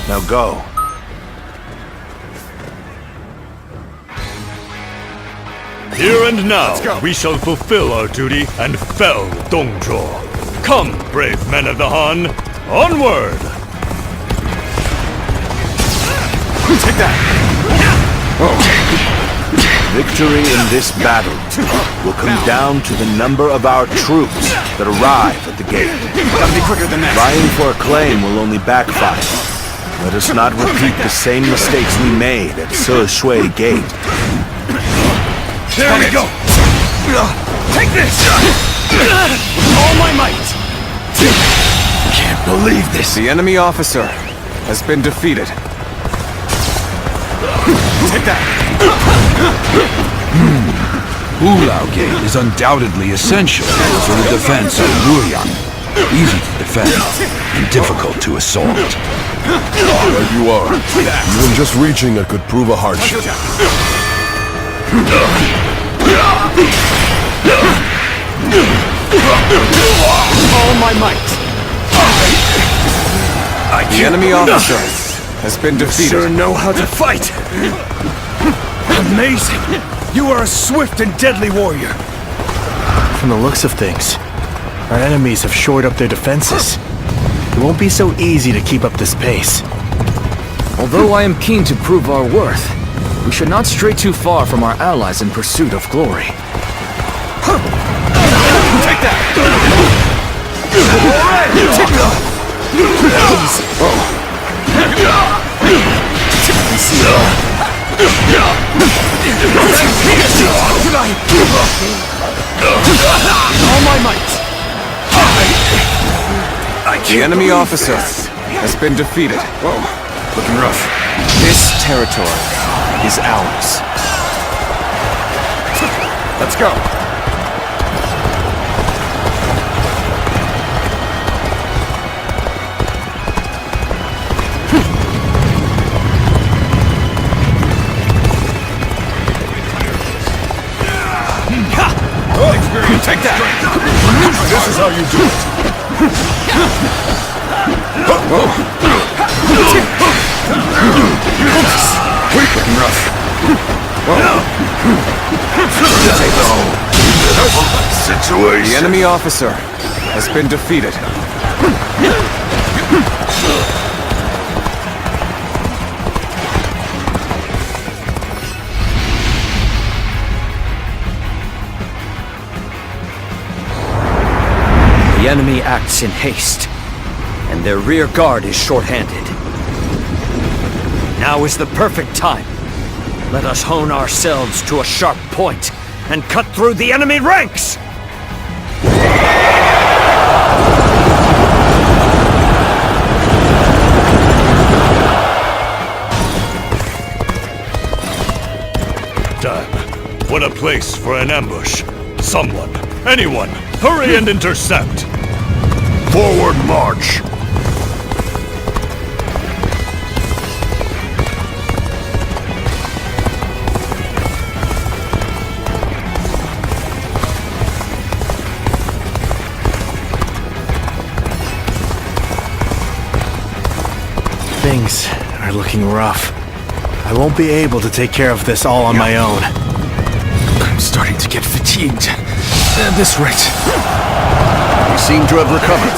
Now go. Here and now, we shall fulfill our duty and fell Dongzhuo. Come, brave men of the Han, onward! Take that! Victory in this battle will come down to the number of our troops that arrive at the gate. Gotta be quicker than that. Vying for a claim will only backfire. Let us not repeat the same mistakes we made at Shui Gate. There we go! Take this! With all my might! Can't believe this! The enemy officer has been defeated. Take that! Hulao Gate is undoubtedly essential for the defense of Luoyang. Easy to defend and difficult to assault. Right you are. Even just reaching it could prove a hardship. All my might! The enemy officer has been defeated. Sure know how to fight! Amazing! You are a swift and deadly warrior! From the looks of things, our enemies have shored up their defenses. It won't be so easy to keep up this pace. Although I am keen to prove our worth, we should not stray too far from our allies in pursuit of glory. Take that! All my might! The enemy officer has been defeated. Looking rough. This territory is ours. Let's go! Take that! This is how you do it. Looking rough. Situation. The enemy officer has been defeated. The enemy acts in haste, and their rear guard is short-handed. Now is the perfect time. Let us hone ourselves to a sharp point and cut through the enemy ranks! Damn, what a place for an ambush. Someone, anyone, hurry and intercept! Forward march. Things are looking rough. I won't be able to take care of this all on my own. I'm starting to get fatigued. At this rate. You seem to have recovered.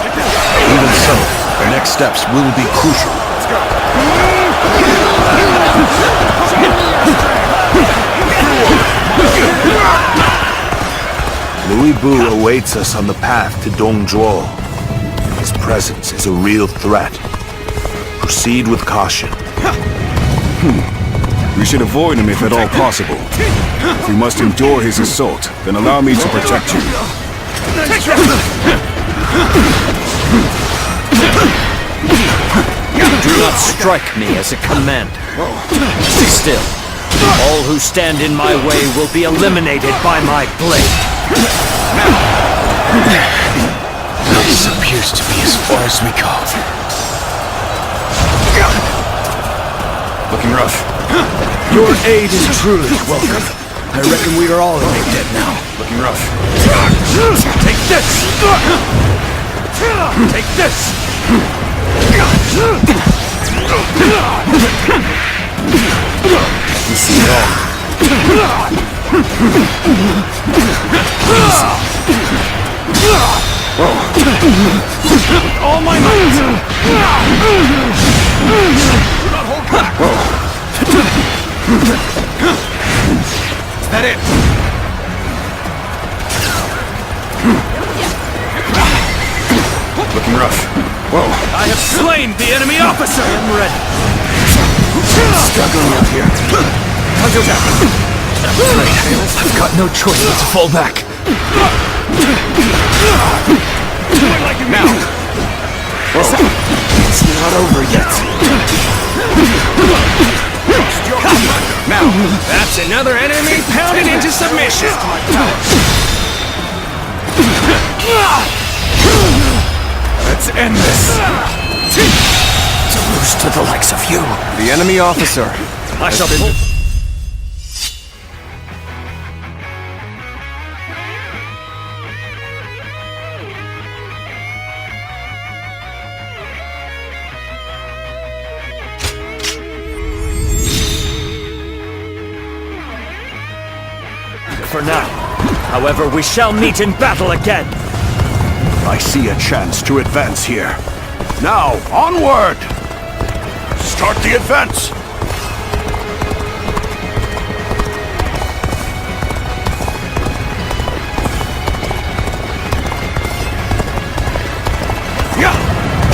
Even so, the next steps will be crucial. Louis Bu awaits us on the path to Dongzhuo. His presence is a real threat. Proceed with caution. We should avoid him if at all possible. If we must endure his assault, then allow me to protect you. Do not strike me as a commander. Stay still. All who stand in my way will be eliminated by my blade. This appears to be as far as we go. Looking rough. Your aid is truly welcome. I reckon we are all dead now. Looking rough. Take this! Take this! You see it all. All my might! Is that it? Looking rough. Whoa. I have slain the enemy officer! I am ready. Struggling out here. I've got no choice but to fall back. Now. It's not over yet. Now. That's another enemy pounded into submission! Let's end this. To lose to the likes of you. The enemy officer. I shall pull... For now. However, we shall meet in battle again. I see a chance to advance here. Now, onward! Start the advance!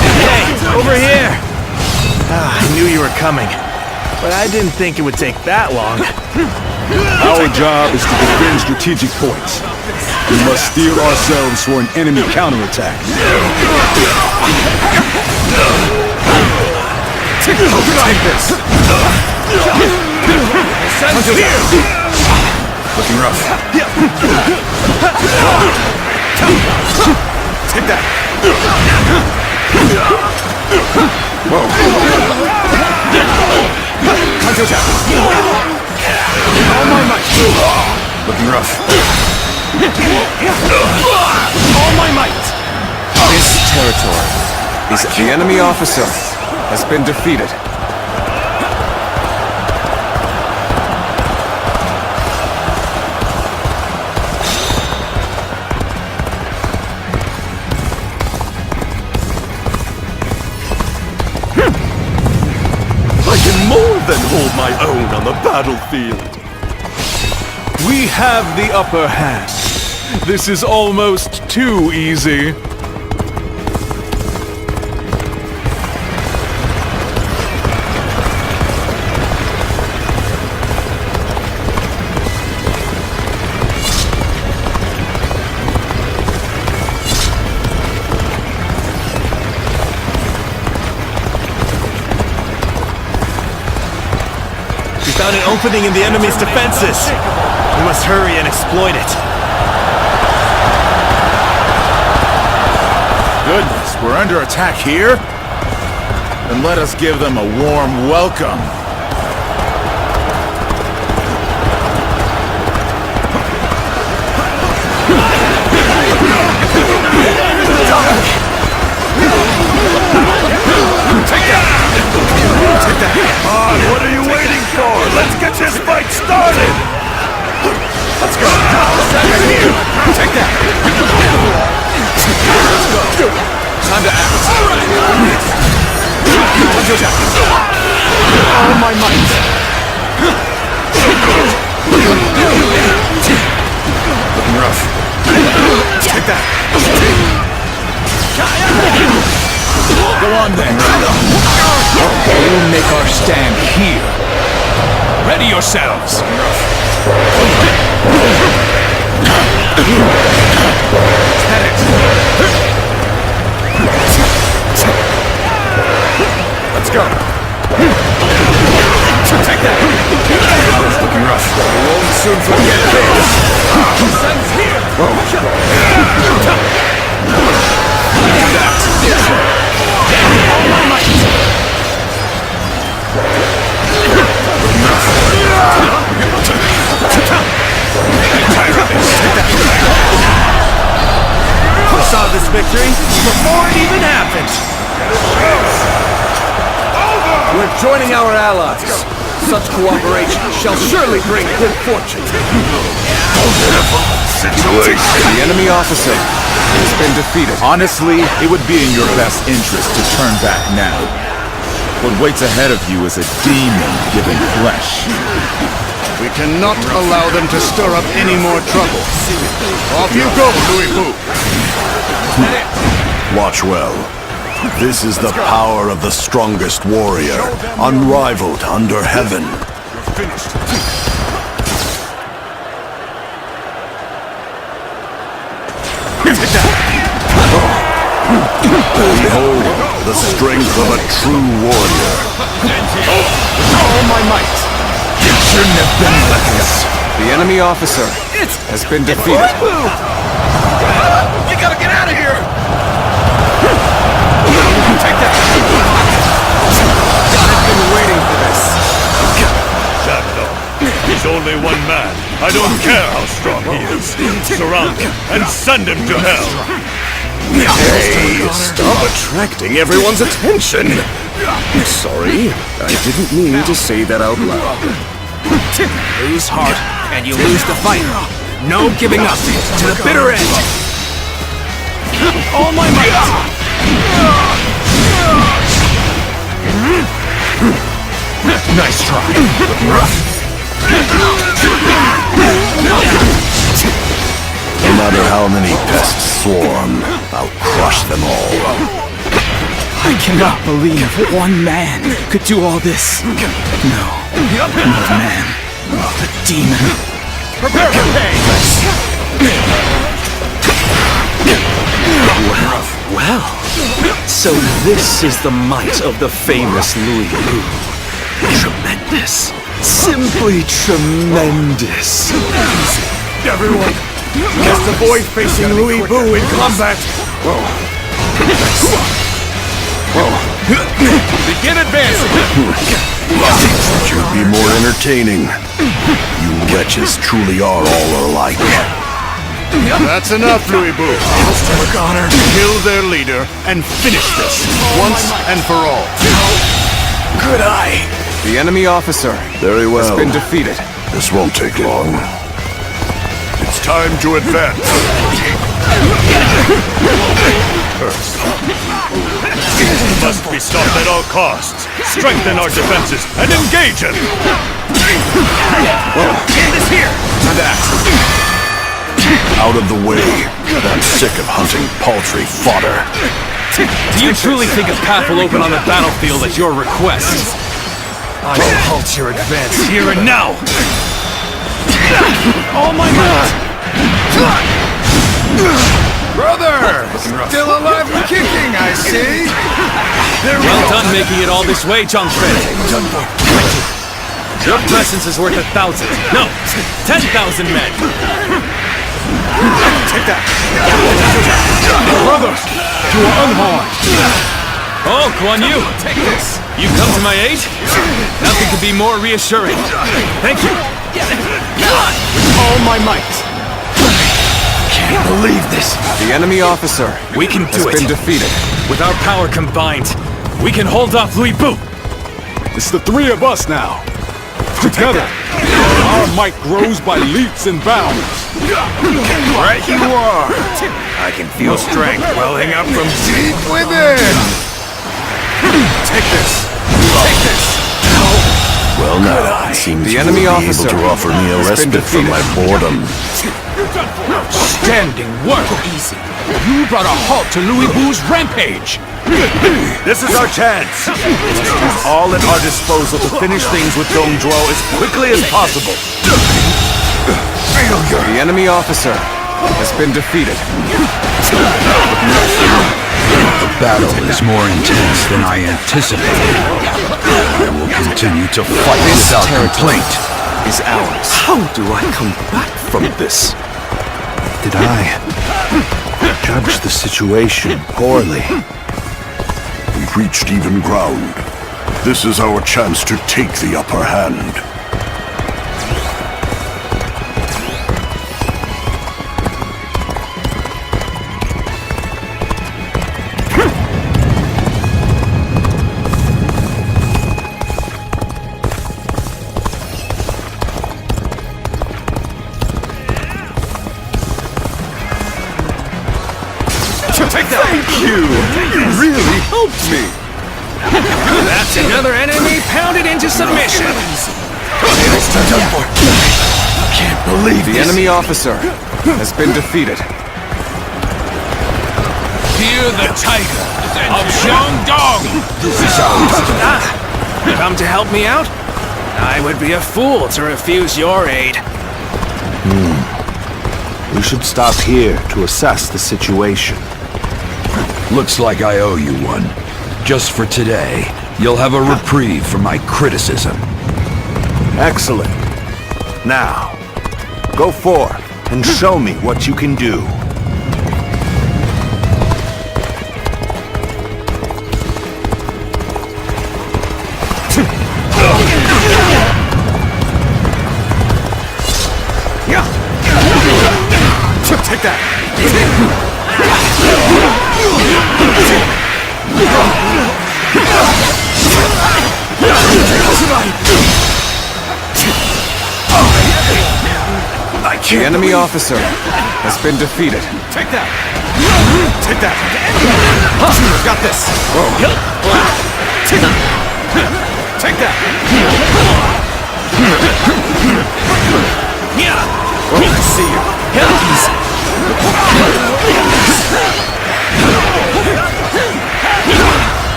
Hey, over here! I knew you were coming, but I didn't think it would take that long. Our job is to defend strategic points. We must steel ourselves for an enemy counterattack. Take this. Looking rough. Take that. Whoa. All my might! Looking rough. All my might! This territory is the enemy officer has been defeated. I can more than hold my own on the battlefield. We have the upper hand. This is almost too easy. We found an opening in the enemy's defenses. We must hurry and exploit it. Goodness, we're under attack here? Then let us give them a warm welcome. What are you waiting for? Let's get this fight started! Let's go. Take that. Let's go. Time to act. All my might! Looking rough. Take that. Go on then. We'll make our stand here. Ready yourselves. Let's go. Take that. soon forget this. We saw this victory before it even happened. We're joining our allies. Such cooperation shall surely bring good fortune. The enemy officer has been defeated. Honestly, it would be in your best interest to turn back now. What waits ahead of you is a demon given flesh. We cannot allow them to stir up any more trouble. Off you go, Louis Fu. Watch well. This is the power of the strongest warrior, unrivaled under heaven. Behold the strength of a true warrior. All my might. It shouldn't have been like this. The enemy officer has been defeated. We gotta get out of here! Take that! I've been waiting for this. Shadow. He's only one man. I don't care how strong he is. Surround him and send him to hell. Hey, stop attracting everyone's attention. Sorry, I didn't mean to say that out loud. Lose heart, and you lose the fight. No giving up to the bitter end. All my might. Nice try. No matter how many pests swarm, I'll crush them all. I cannot believe one man could do all this. No, not a man. A demon. Prepare for Well, so this is the might of the famous Louis Fu. Tremendous. Simply tremendous. everyone! Just avoid facing Louis Fu in combat! Begin advancing! Should be more entertaining. You wretches truly are all alike. That's enough, Louis Fu. Kill their leader and finish this once and for all. Good eye. The enemy officer Very well. has been defeated. This won't take long. It's time to advance. Must be stopped at all costs. Strengthen our defenses and engage him. End is here. Out of the way. I'm sick of hunting paltry fodder. Do you truly think a path will open on the battlefield at your request? I will halt your advance here and now! All my might. Brother! Still alive and kicking, I see! Well done making it all this way, Chongfei. Your presence is worth 1,000. No, 10,000 men. Take that! Brothers! You are unharmed! Oh, Guan Yu! Take this! You come to my aid? Nothing could be more reassuring. Thank you. All my might. Can't believe this. The enemy officer We can has do been it. defeated. With our power combined, we can hold off Louis Fu. It's the three of us now. Together, our might grows by leaps and bounds. Right you are! I can feel strength welling up from deep within! Take this! Take this! Well now, it seems The you enemy will be able officer to offer me a has been respite from my boredom. Standing work. Easy. You brought a halt to Louis Vu's rampage. This is our chance. Let's use all at our disposal to finish things with Dong Zhuo as quickly as possible. The enemy officer has been defeated. The battle is more intense than I anticipated. I will continue to fight without complaint. is ours. How do I come back from this? Did I judge the situation poorly? We've reached even ground. This is our chance to take the upper hand. Thank you! You really helped me! That's another enemy pounded into submission. Can't believe The enemy officer has been defeated. Fear the tiger of Shandong. This is ours. Come to help me out? I would be a fool to refuse your aid. We should stop here to assess the situation. Looks like I owe you one. Just for today, you'll have a reprieve from my criticism. Excellent. Now, go forth and show me what you can do. Take that! The enemy officer has been defeated. Take that! Take that! Got this! Take that! I see you.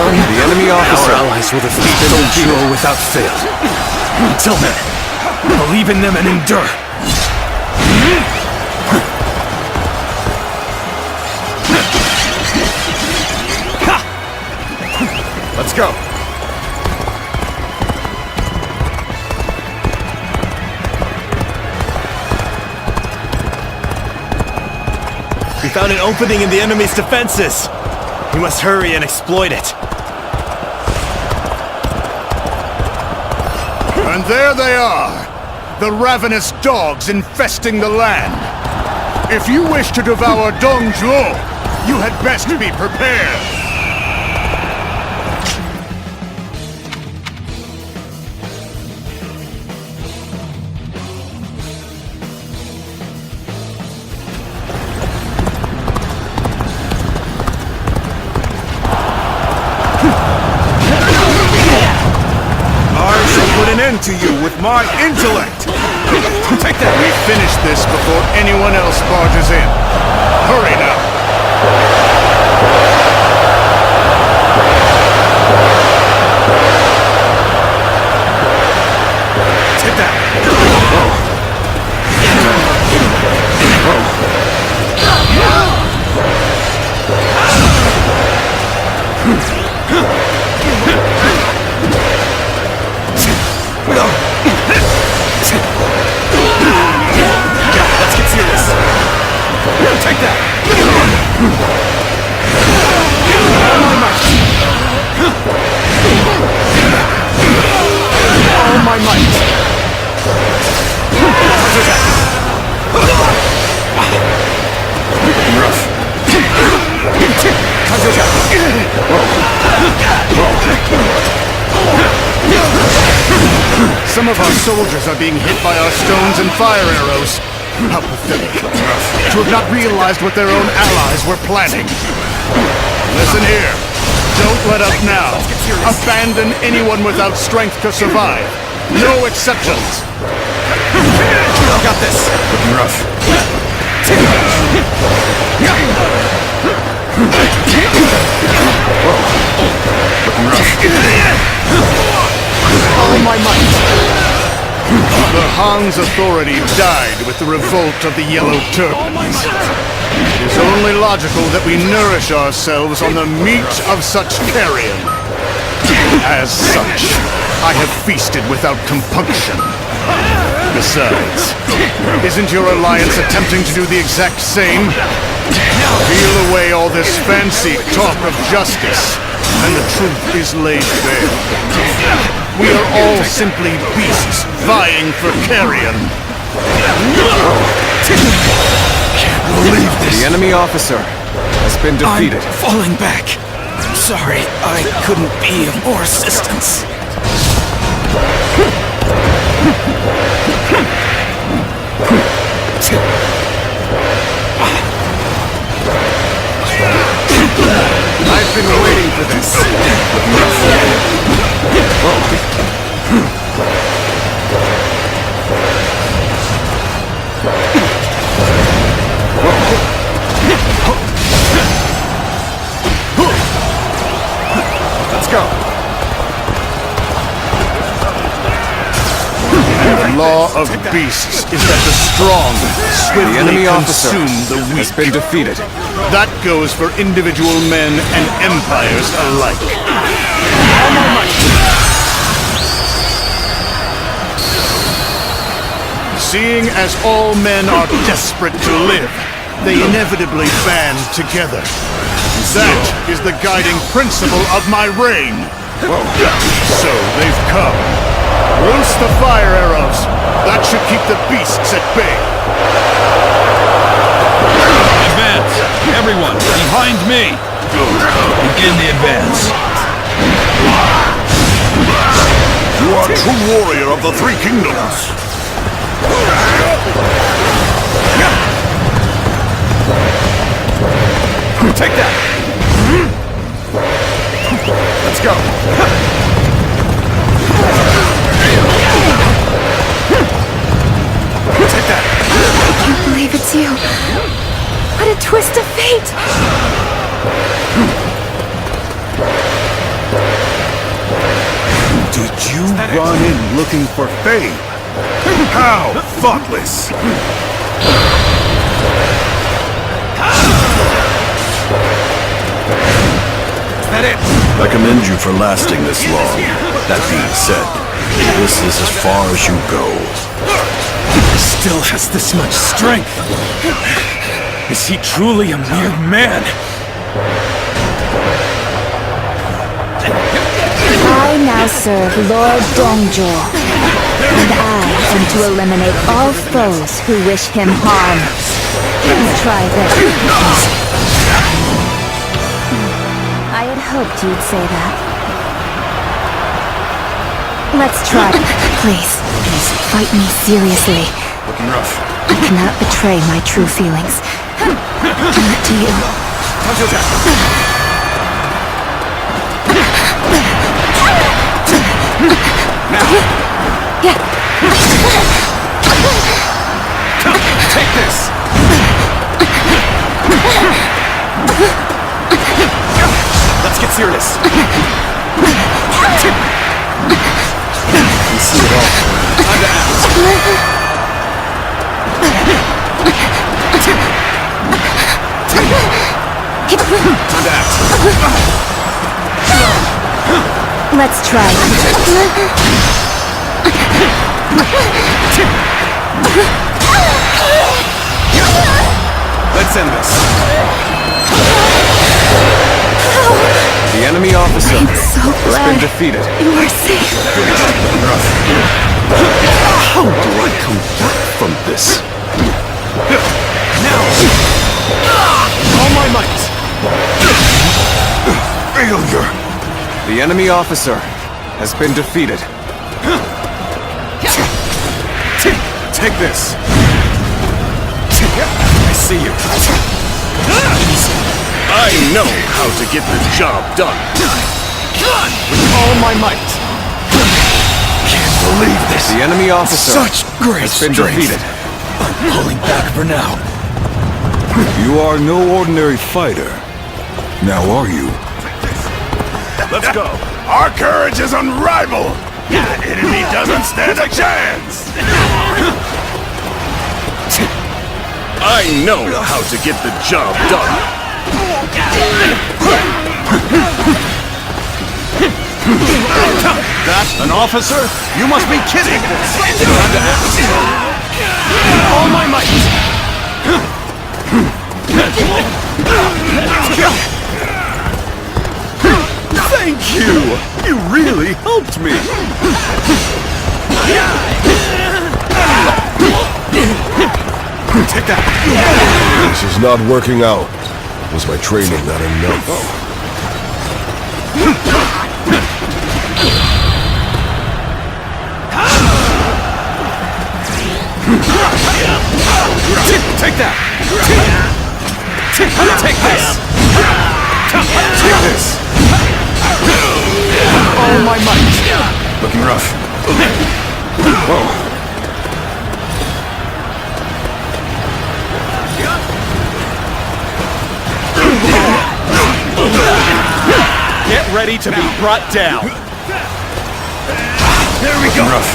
The enemy officer. Our allies will defeat Dong Zhuo without fail. Until then, believe in them and endure. Let's go. We found an opening in the enemy's defenses. We must hurry and exploit it. And there they are, the ravenous dogs infesting the land. If you wish to devour Dong Zhuo, you had best be prepared. Put an end to you with my intellect! Take that! We finish this before anyone else barges in. Hurry now! Take that! Let's get serious. Take that! All my might! Rough. Some of our soldiers are being hit by our stones and fire arrows. How pathetic. To have not realized what their own allies were planning. Listen here. Don't let up now. Abandon anyone without strength to survive. No exceptions. Got this. Looking rough. Looking rough. All my might! The Han's authority died with the revolt of the Yellow Turbans. It is only logical that we nourish ourselves on the meat of such carrion. As such, I have feasted without compunction. Besides, isn't your alliance attempting to do the exact same? Peel away all this fancy talk of justice, and the truth is laid bare. We are all simply beasts vying for carrion. Can't believe this. The enemy officer has been defeated. I'm falling back. Sorry, I couldn't be of more assistance. I've been waiting for this. Let's go. The law of beasts is that the strong swiftly The enemy officer consume the has weak. been defeated. That goes for individual men and empires alike. Seeing as all men are desperate to live, they inevitably band together. That is the guiding principle of my reign. So they've come. Loose the fire arrows. That should keep the beasts at bay. Advance! Everyone, behind me! Begin the advance. You are true warrior of the Three Kingdoms. Take that. Let's go. Take that. I can't believe it's you. What a twist of fate! Did you run in looking for fame? How thoughtless! Is that it? I commend you for lasting this long. That being said, this is as far as you go. Still has this much strength. Is he truly a mere man? I now serve Lord Dongjo, and I am to eliminate all foes who wish him harm. Let's try this. I had hoped you'd say that. Let's try. Please, fight me seriously. Looking rough. I cannot betray my true feelings. Not to you. Time to attack. Now. Yeah. Take this. Let's get serious. You see it all. Time to act. Time to act. Let's try. Let's end this. The enemy officer So has been glad defeated. you are safe. How do I come back from this? Now! All my might! Failure! The enemy officer has been defeated. Take this! I see you. I know how to get the job done. With all my might. Can't believe this. The enemy officer Such great has been strength. defeated. I'm pulling back for now. You are no ordinary fighter. Now are you? Let's go. Our courage is unrivaled. That enemy doesn't stand a chance. I know how to get the job done. That an officer? You must be kidding! All my might! Thank you! You really helped me! Take that! This is not working out. Was my training not enough? Take that! Take this! Take this! All my might! Looking rough. Whoa. Get ready to be brought down! There we go! Rough.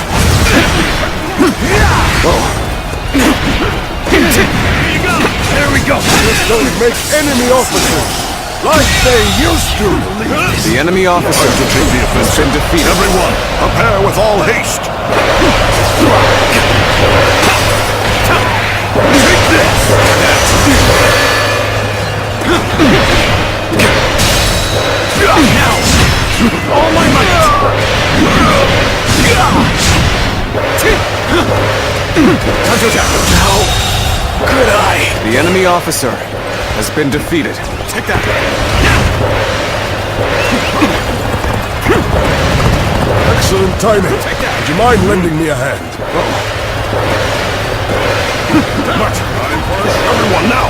There we go! Don't make enemy officers like they used to. The enemy officer has been defeated. Everyone, prepare with all haste. Take this! Now! All my might! How could I? The enemy officer has been defeated. Take that! Excellent timing. Would you mind lending me a hand? March! Everyone now!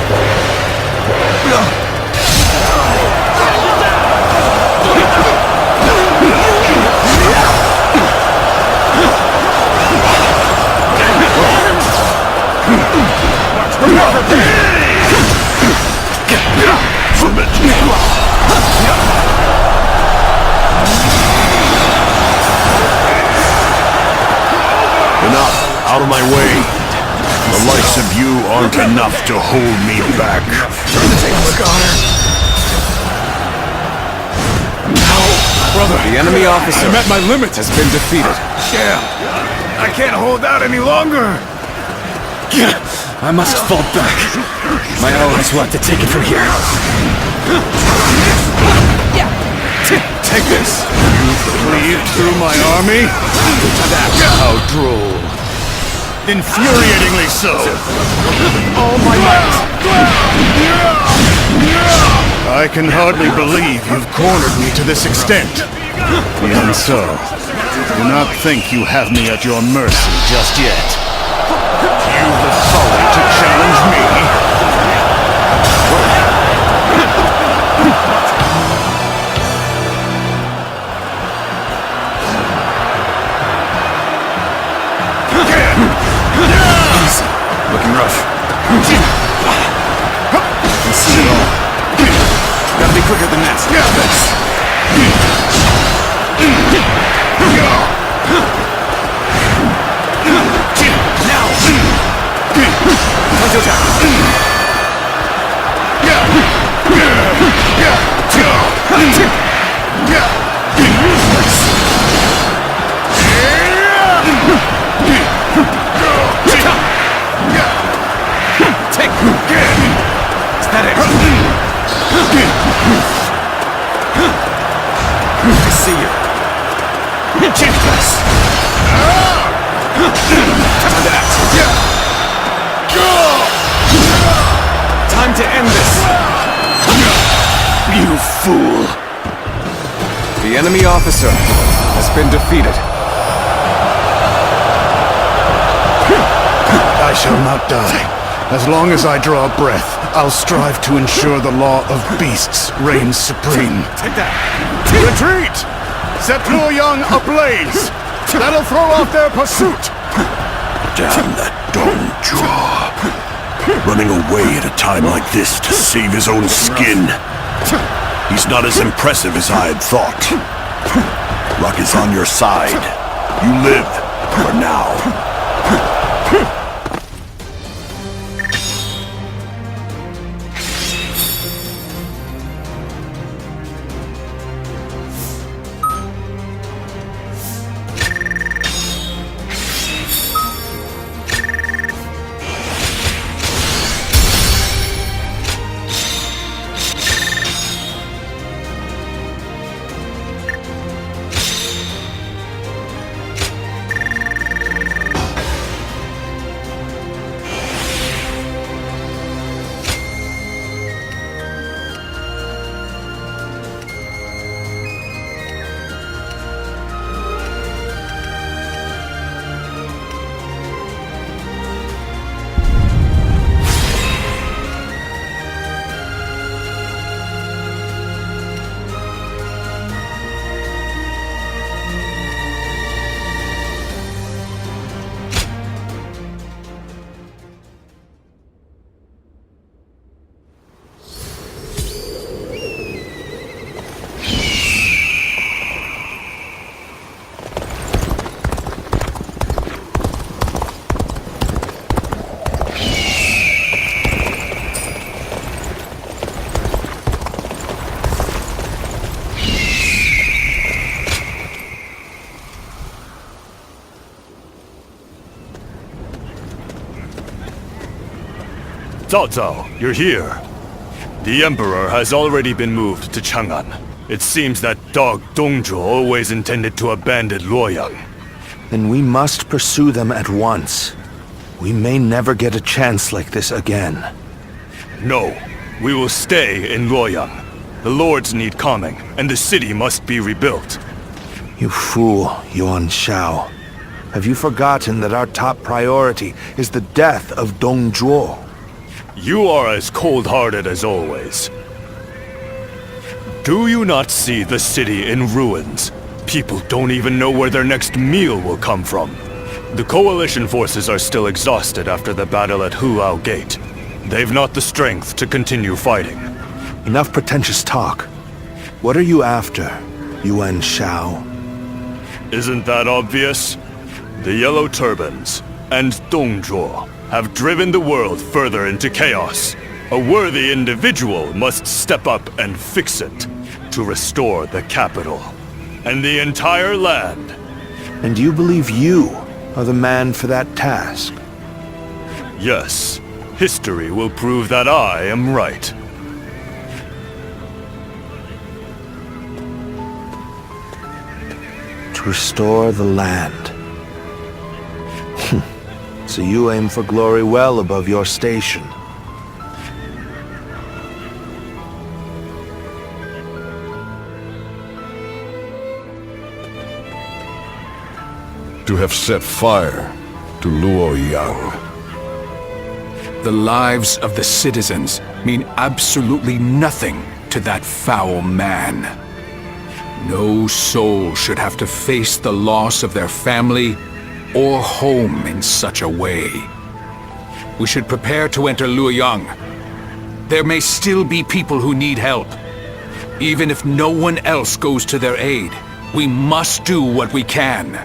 Enough! Out of my way! The likes of you aren't enough to hold me back. Brother, The enemy officer I'm at my limit! has been defeated. Yeah! I can't hold out any longer! I must fall back. My allies will have to take it from here. Take this! You cleaved through my army? How droll. Infuriatingly so! All my might! I can hardly believe you've cornered me to this extent. Even so, do not think you have me at your mercy just yet. You've the folly to challenge me? Looking rough. See it all. Gotta be quicker than that. Now! Frontal attack. Take! Is that it? I see you. Time to end this. You fool! The enemy officer has been defeated. I shall not die. As long as I draw breath, I'll strive to ensure the law of beasts reigns supreme. Take that! Retreat! Set Luoyang ablaze! That'll throw off their pursuit! Damn that Dong Zhuo. Running away at a time like this to save his own skin. He's not as impressive as I had thought. Luck is on your side. You live for now. Cao Cao, you're here. The Emperor has already been moved to Chang'an. It seems that dog Dongzhuo always intended to abandon Luoyang. Then we must pursue them at once. We may never get a chance like this again. No, we will stay in Luoyang. The lords need calming, and the city must be rebuilt. You fool, Yuan Shao. Have you forgotten that our top priority is the death of Dongzhuo? You are as cold-hearted as always. Do you not see the city in ruins? People don't even know where their next meal will come from. The coalition forces are still exhausted after the battle at Hulao Gate. They've not the strength to continue fighting. Enough pretentious talk. What are you after, Yuan Shao? Isn't that obvious? The Yellow Turbans and Dongzhuo have driven the world further into chaos. A worthy individual must step up and fix it to restore the capital and the entire land. And you believe you are the man for that task? Yes, history will prove that I am right. To restore the land. So you aim for glory well above your station. To have set fire to Luoyang. The lives of the citizens mean absolutely nothing to that foul man. No soul should have to face the loss of their family or home in such a way. We should prepare to enter Luoyang. There may still be people who need help. Even if no one else goes to their aid, we must do what we can.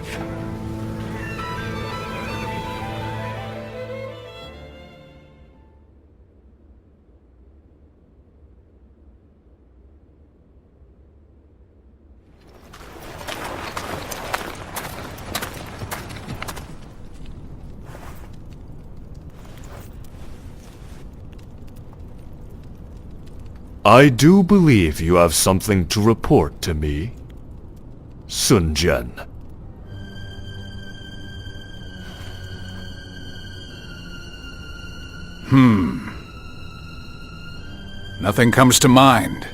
I do believe you have something to report to me, Sun Jian. Nothing comes to mind.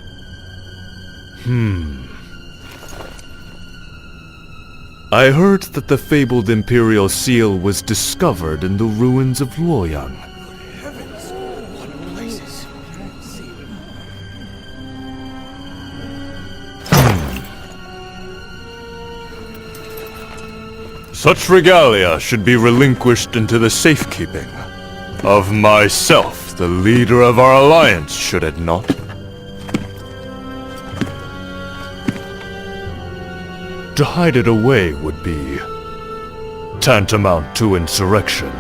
I heard that the fabled Imperial Seal was discovered in the ruins of Luoyang. Such regalia should be relinquished into the safekeeping of myself, the leader of our alliance, should it not? To hide it away would be tantamount to insurrection.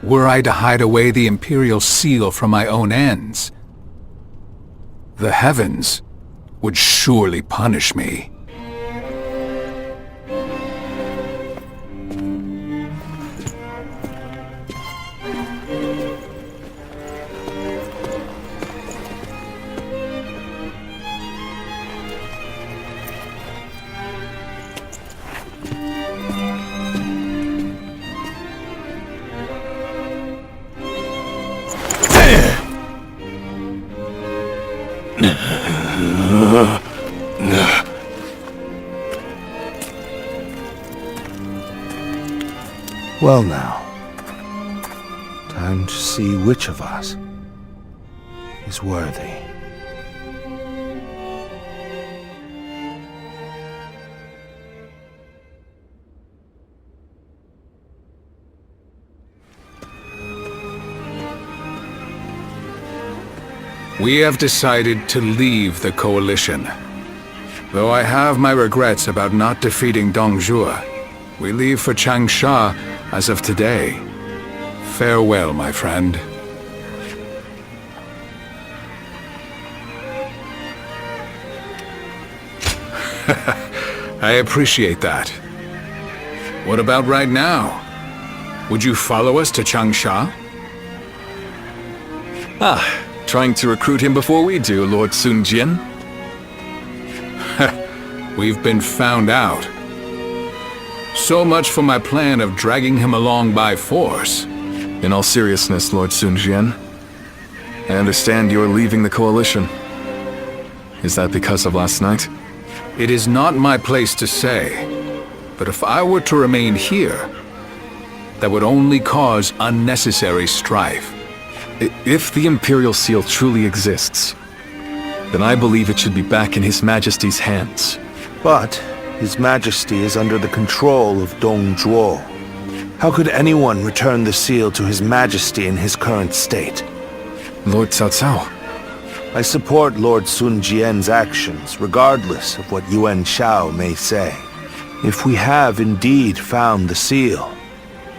Were I to hide away the Imperial Seal from my own ends, the heavens would surely punish me. Well now, time to see which of us is worthy. We have decided to leave the coalition. Though I have my regrets about not defeating Dongzhuo, we leave for Changsha as of today. Farewell, my friend. I appreciate that. What about right now? Would you follow us to Changsha? Trying to recruit him before we do, Lord Sun Jian? We've been found out. So much for my plan of dragging him along by force. In all seriousness, Lord Sun Jian, I understand you're leaving the coalition. Is that because of last night? It is not my place to say, but if I were to remain here, that would only cause unnecessary strife. If the Imperial Seal truly exists, then I believe it should be back in His Majesty's hands. But His Majesty is under the control of Dongzhuo. How could anyone return the seal to His Majesty in his current state? Lord Cao Cao. I support Lord Sun Jian's actions, regardless of what Yuan Shao may say. If we have indeed found the seal,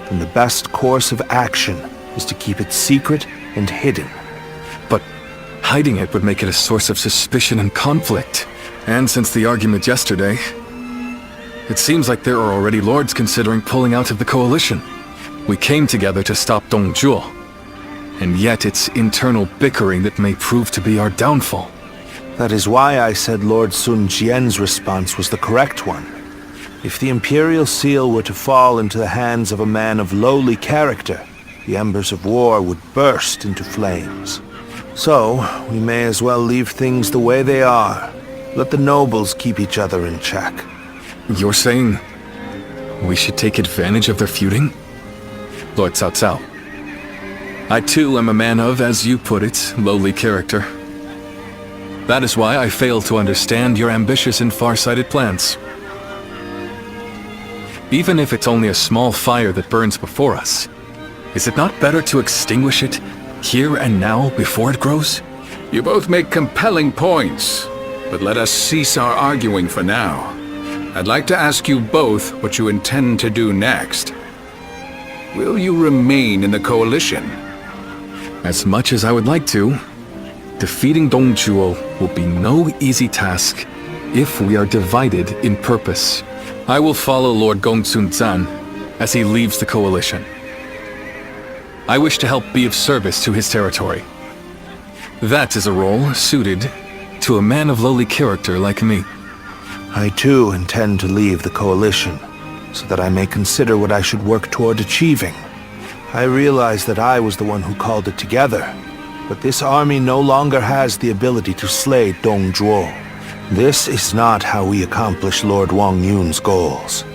then the best course of action is to keep it secret and hidden. But hiding it would make it a source of suspicion and conflict. And since the argument yesterday, it seems like there are already lords considering pulling out of the coalition. We came together to stop Dongzhuo, and yet it's internal bickering that may prove to be our downfall. That is why I said Lord Sun Jian's response was the correct one. If the Imperial Seal were to fall into the hands of a man of lowly character, the embers of war would burst into flames. So, we may as well leave things the way they are. Let the nobles keep each other in check. You're saying we should take advantage of their feuding? Lord Cao Cao, I too am a man of, as you put it, lowly character. That is why I fail to understand your ambitious and far-sighted plans. Even if it's only a small fire that burns before us, is it not better to extinguish it here and now before it grows? You both make compelling points, but let us cease our arguing for now. I'd like to ask you both what you intend to do next. Will you remain in the coalition? As much as I would like to, defeating Dongzhuo will be no easy task if we are divided in purpose. I will follow Lord Gongsun Zan as he leaves the coalition. I wish to help be of service to his territory. That is a role suited to a man of lowly character like me. I too intend to leave the coalition, so that I may consider what I should work toward achieving. I realize that I was the one who called it together, but this army no longer has the ability to slay Dongzhuo. This is not how we accomplish Lord Wang Yun's goals.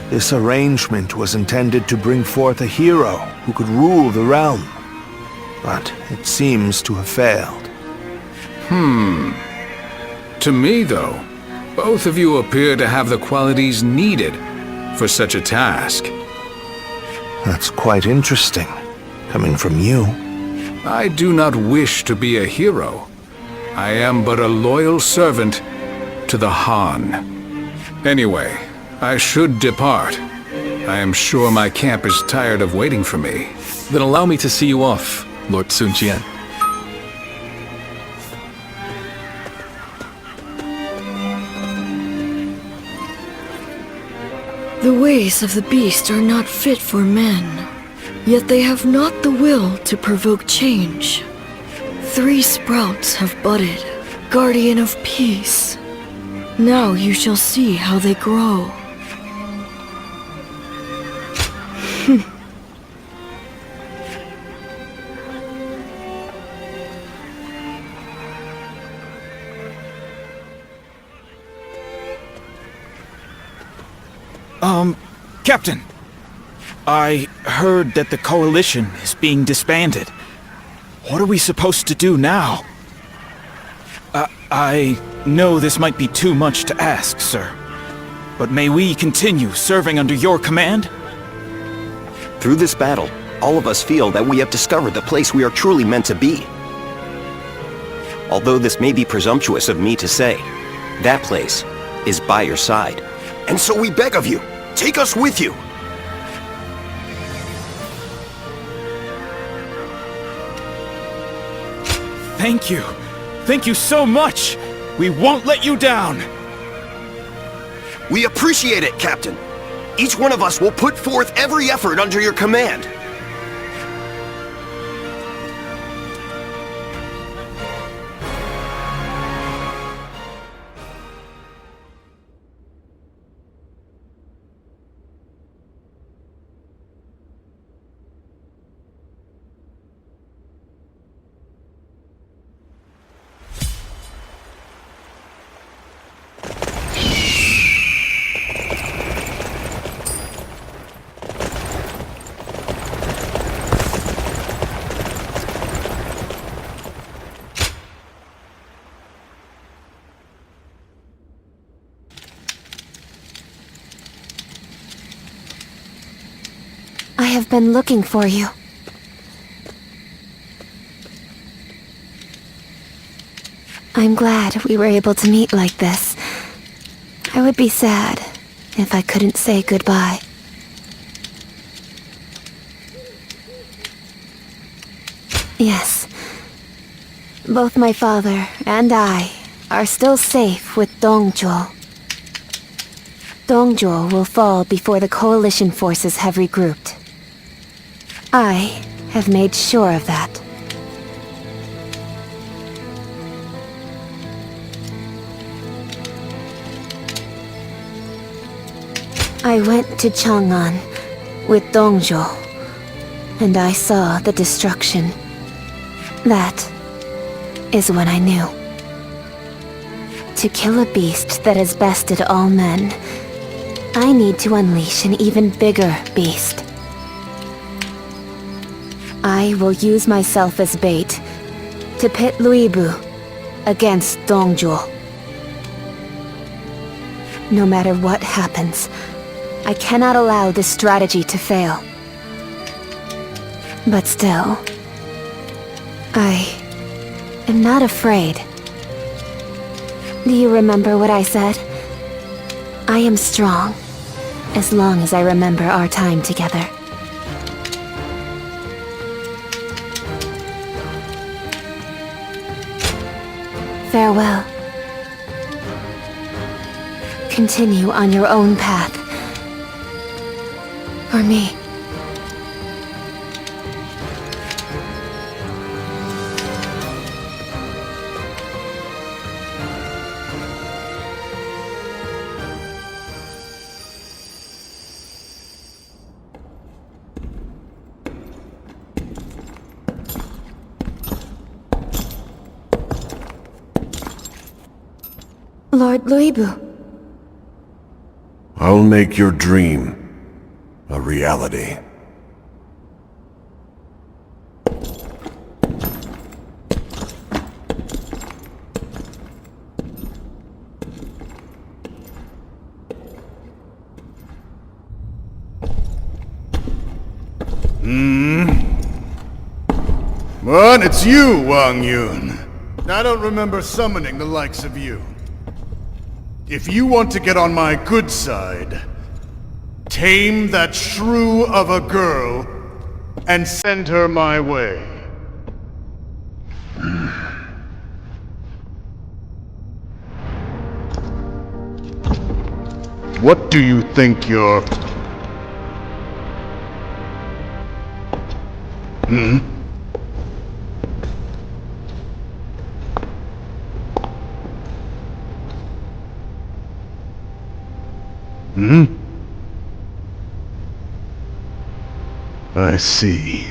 This arrangement was intended to bring forth a hero who could rule the realm, but it seems to have failed. To me, though, both of you appear to have the qualities needed for such a task. That's quite interesting, coming from you. I do not wish to be a hero. I am but a loyal servant to the Han. Anyway, I should depart. I am sure my camp is tired of waiting for me. Then allow me to see you off, Lord Sun Jian. The ways of the beast are not fit for men, yet they have not the will to provoke change. 3 sprouts have budded, guardian of peace. Now you shall see how they grow. Captain, I heard that the coalition is being disbanded. What are we supposed to do now? I know this might be too much to ask, sir, but may we continue serving under your command? Through this battle, all of us feel that we have discovered the place we are truly meant to be. Although this may be presumptuous of me to say, that place is by your side. And so we beg of you, take us with you! Thank you. Thank you so much! We won't let you down! We appreciate it, Captain. Each one of us will put forth every effort under your command. I have been looking for you. I'm glad we were able to meet like this. I would be sad if I couldn't say goodbye. Yes. Both my father and I are still safe with Dongjuo. Dongjuo will fall before the coalition forces have regrouped. I have made sure of that. I went to Chang'an with Dongjuo, and I saw the destruction. That is when I knew. To kill a beast that has bested all men, I need to unleash an even bigger beast. I will use myself as bait to pit Luibu against Dongjuo. No matter what happens, I cannot allow this strategy to fail. But still, I am not afraid. Do you remember what I said? I am strong, as long as I remember our time together. Farewell. Continue on your own path. For me. Lord Luibu. I'll make your dream a reality. What? It's you, Wang Yun. I don't remember summoning the likes of you. If you want to get on my good side, tame that shrew of a girl and send her my way. What do you think you're... I see.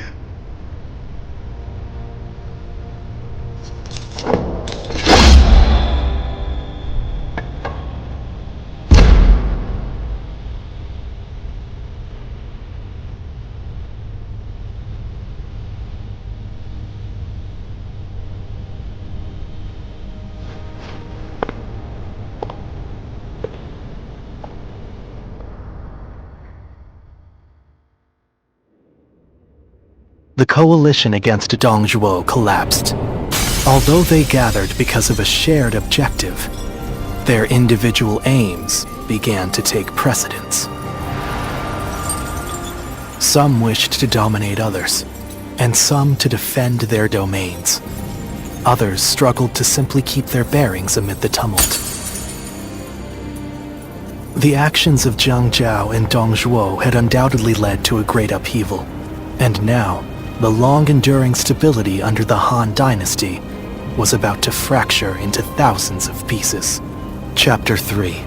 The coalition against Dongjuo collapsed. Although they gathered because of a shared objective, their individual aims began to take precedence. Some wished to dominate others, and some to defend their domains. Others struggled to simply keep their bearings amid the tumult. The actions of Jiang Zhao and Dong Zhuo had undoubtedly led to a great upheaval, and now, the long-enduring stability under the Han Dynasty was about to fracture into thousands of pieces. Chapter 3.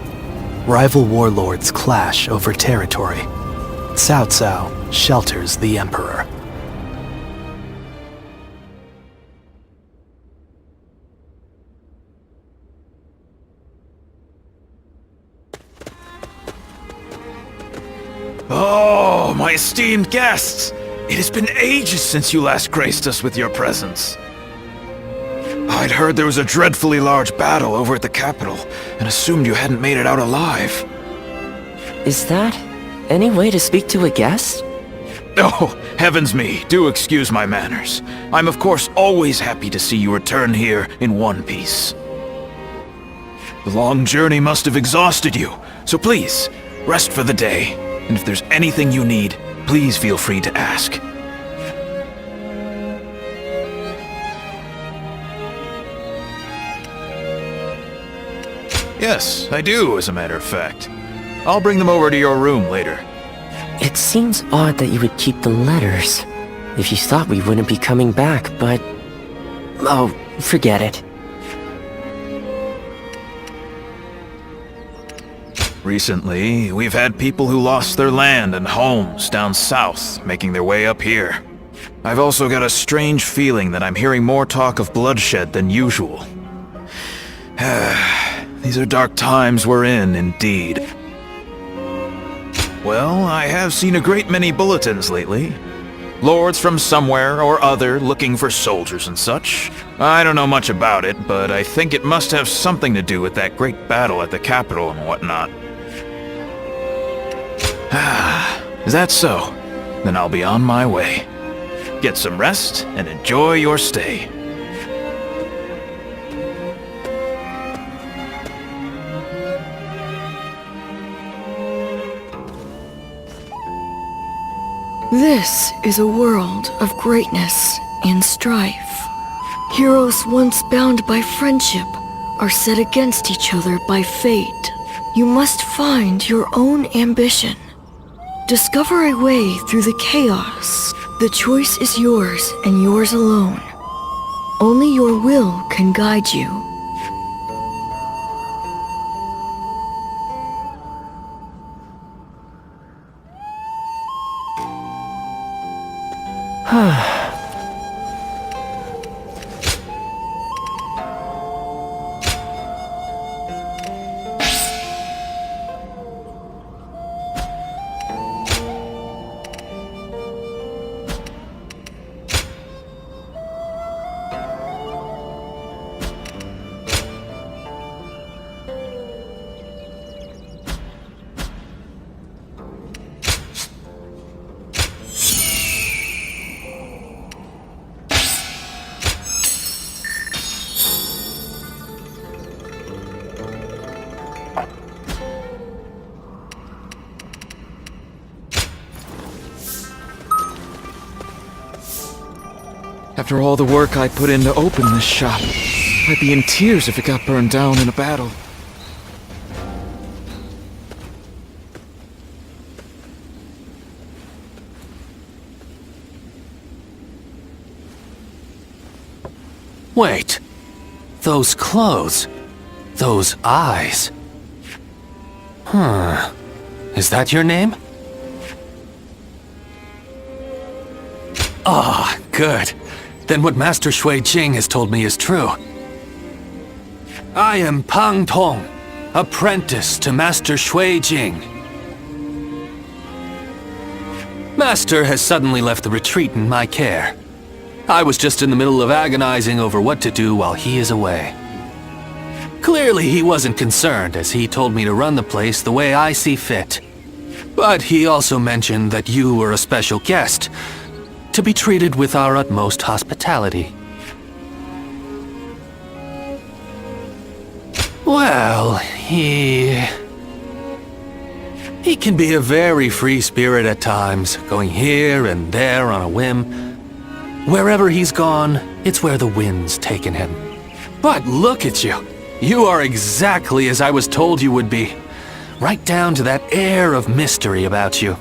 Rival warlords clash over territory. Cao Cao shelters the Emperor. Oh, my esteemed guests! It has been ages since you last graced us with your presence. I'd heard there was a dreadfully large battle over at the capital, and assumed you hadn't made it out alive. Is that any way to speak to a guest? Oh, heavens me, do excuse my manners. I'm of course always happy to see you return here in one piece. The long journey must have exhausted you, so please, rest for the day. And if there's anything you need, please feel free to ask. Yes, I do, as a matter of fact. I'll bring them over to your room later. It seems odd that you would keep the letters. If you thought we wouldn't be coming back, but... oh, forget it. Recently, we've had people who lost their land and homes down south, making their way up here. I've also got a strange feeling that I'm hearing more talk of bloodshed than usual. These are dark times we're in, indeed. Well, I have seen a great many bulletins lately. Lords from somewhere or other looking for soldiers and such. I don't know much about it, but I think it must have something to do with that great battle at the capital and whatnot. Is that so? Then I'll be on my way. Get some rest and enjoy your stay. This is a world of greatness and strife. Heroes once bound by friendship are set against each other by fate. You must find your own ambition. Discover a way through the chaos. The choice is yours and yours alone. Only your will can guide you. After all the work I put in to open this shop, I'd be in tears if it got burned down in a battle. Wait. Those clothes. Those eyes. Is that your name? Ah, good. Then what Master Shui Jing has told me is true. I am Pang Tong, apprentice to Master Shui Jing. Master has suddenly left the retreat in my care. I was just in the middle of agonizing over what to do while he is away. Clearly he wasn't concerned, as he told me to run the place the way I see fit. But he also mentioned that you were a special guest, to be treated with our utmost hospitality. Well, he can be a very free spirit at times, going here and there on a whim. Wherever he's gone, it's where the wind's taken him. But look at you. You are exactly as I was told you would be. Right down to that air of mystery about you.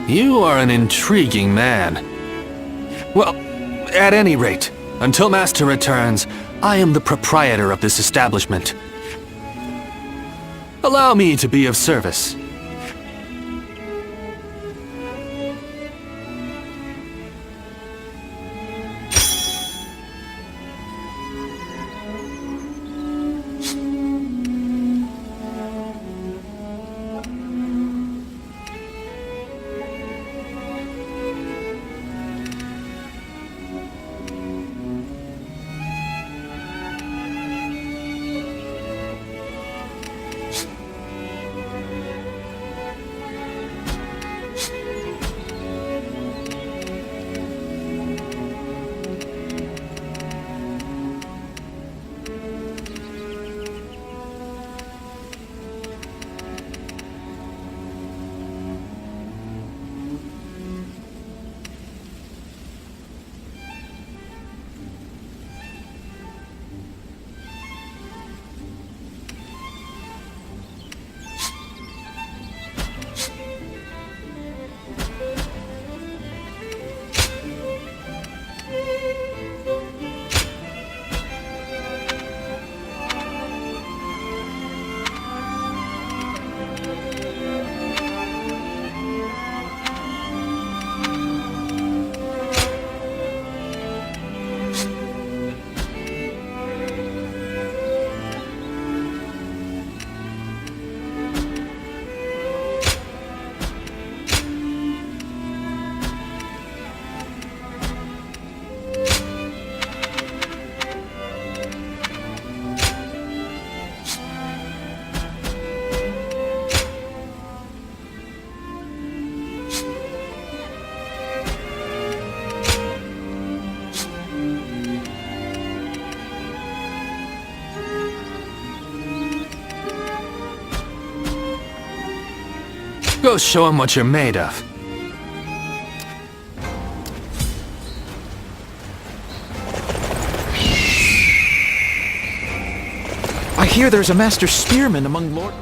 You are an intriguing man. Well, at any rate, until Master returns, I am the proprietor of this establishment. Allow me to be of service. Go show him what you're made of. I hear there's a master spearman among Lord...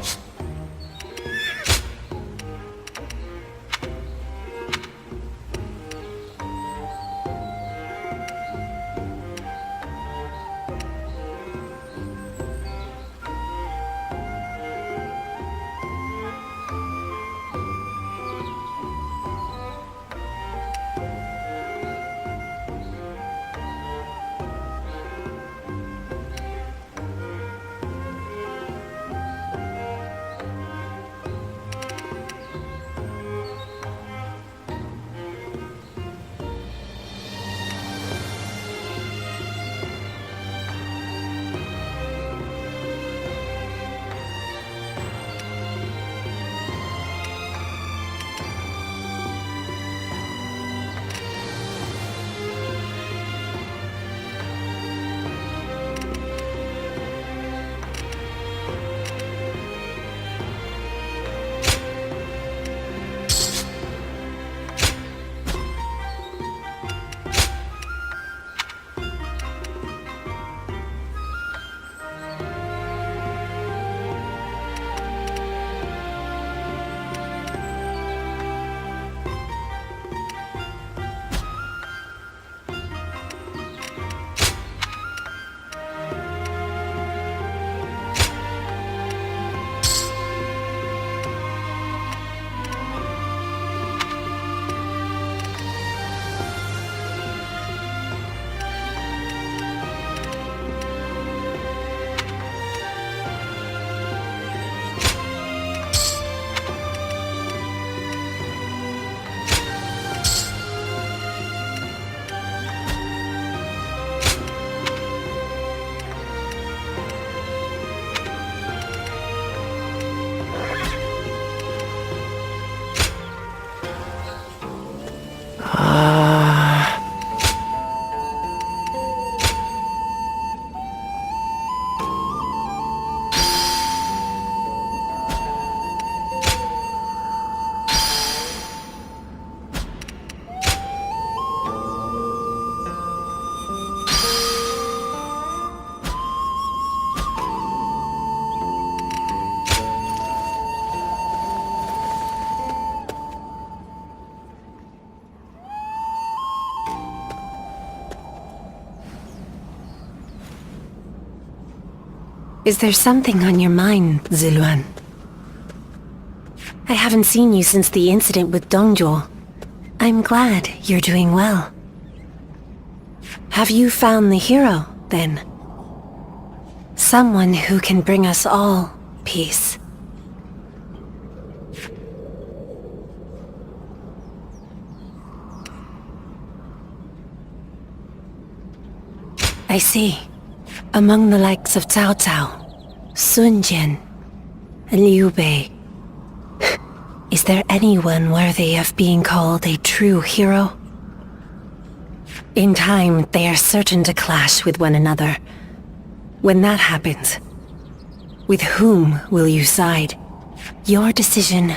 Is there something on your mind, Ziluan? I haven't seen you since the incident with Dongzhuo. I'm glad you're doing well. Have you found the hero, then? Someone who can bring us all peace. I see. Among the likes of Cao Cao, Sun Jian, and Liu Bei, is there anyone worthy of being called a true hero? In time, they are certain to clash with one another. When that happens, with whom will you side? Your decision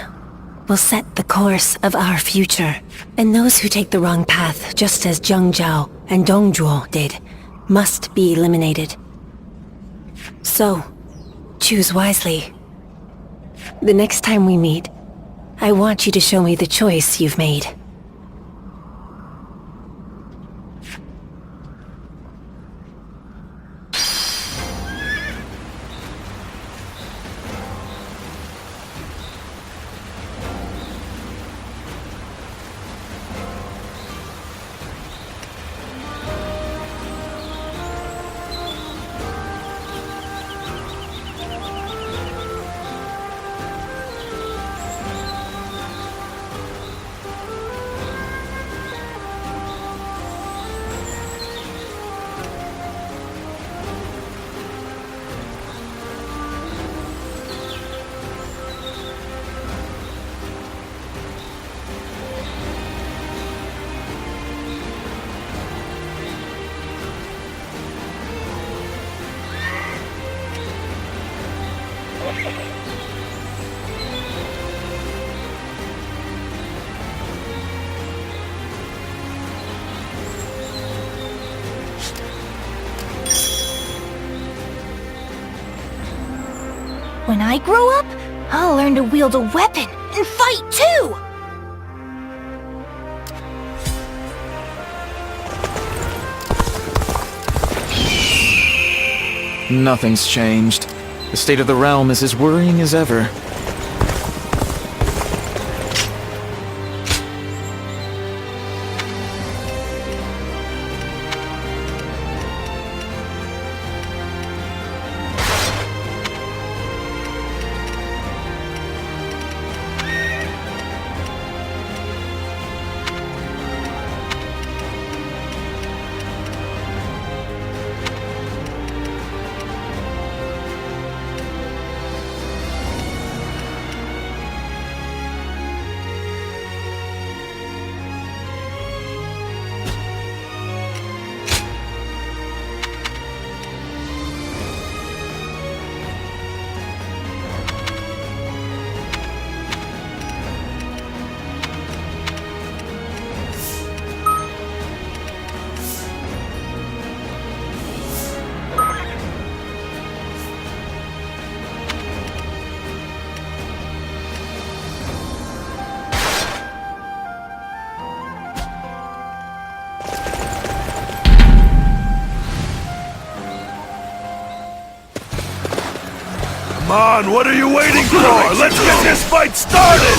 will set the course of our future, and those who take the wrong path, just as Zhang Zhao and Dongzhuo did, must be eliminated. So, choose wisely. The next time we meet, I want you to show me the choice you've made. When I grow up, I'll learn to wield a weapon and fight too! Nothing's changed. The state of the realm is as worrying as ever. Come on, what are you waiting for? Let's get this fight started!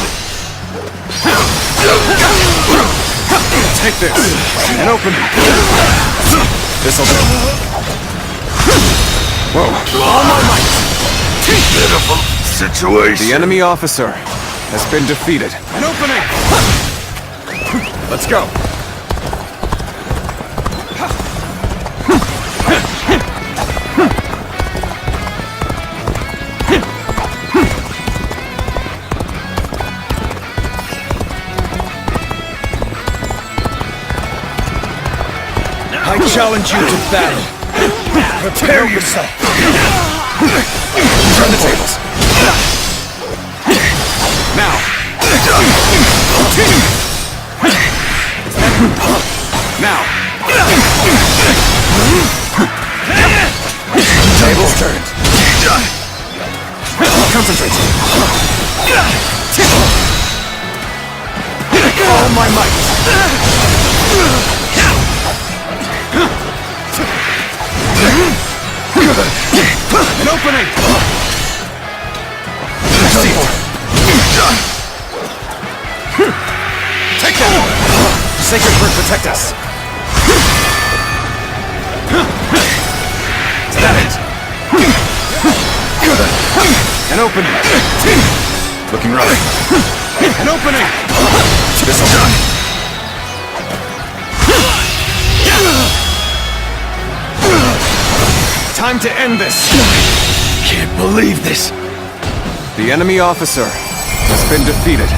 Take this, and open it. This'll do. Whoa. All my might! Pitiful situation. The enemy officer has been defeated. An opening! Let's go. I challenge you to battle. Prepare yourself. Turn the tables. Now. Now. Tables turned. Concentrate. All my might. An opening! Take that! The sacred bird protect us! Is that it? An opening! Looking right. An opening! This'll done! Time to end this! Can't believe this. The enemy officer has been defeated.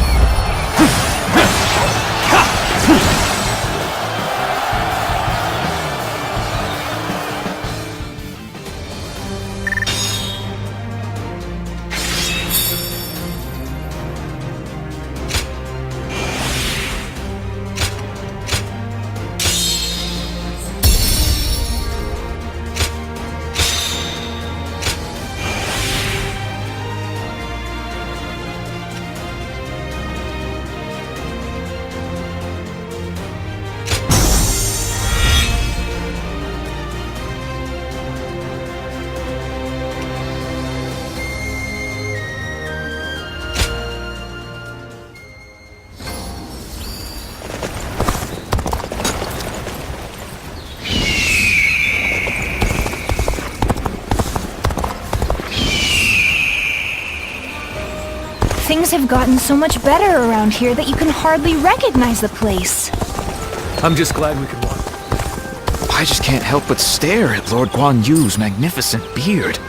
Things have gotten so much better around here that you can hardly recognize the place. I'm just glad we could walk. I just can't help but stare at Lord Guan Yu's magnificent beard.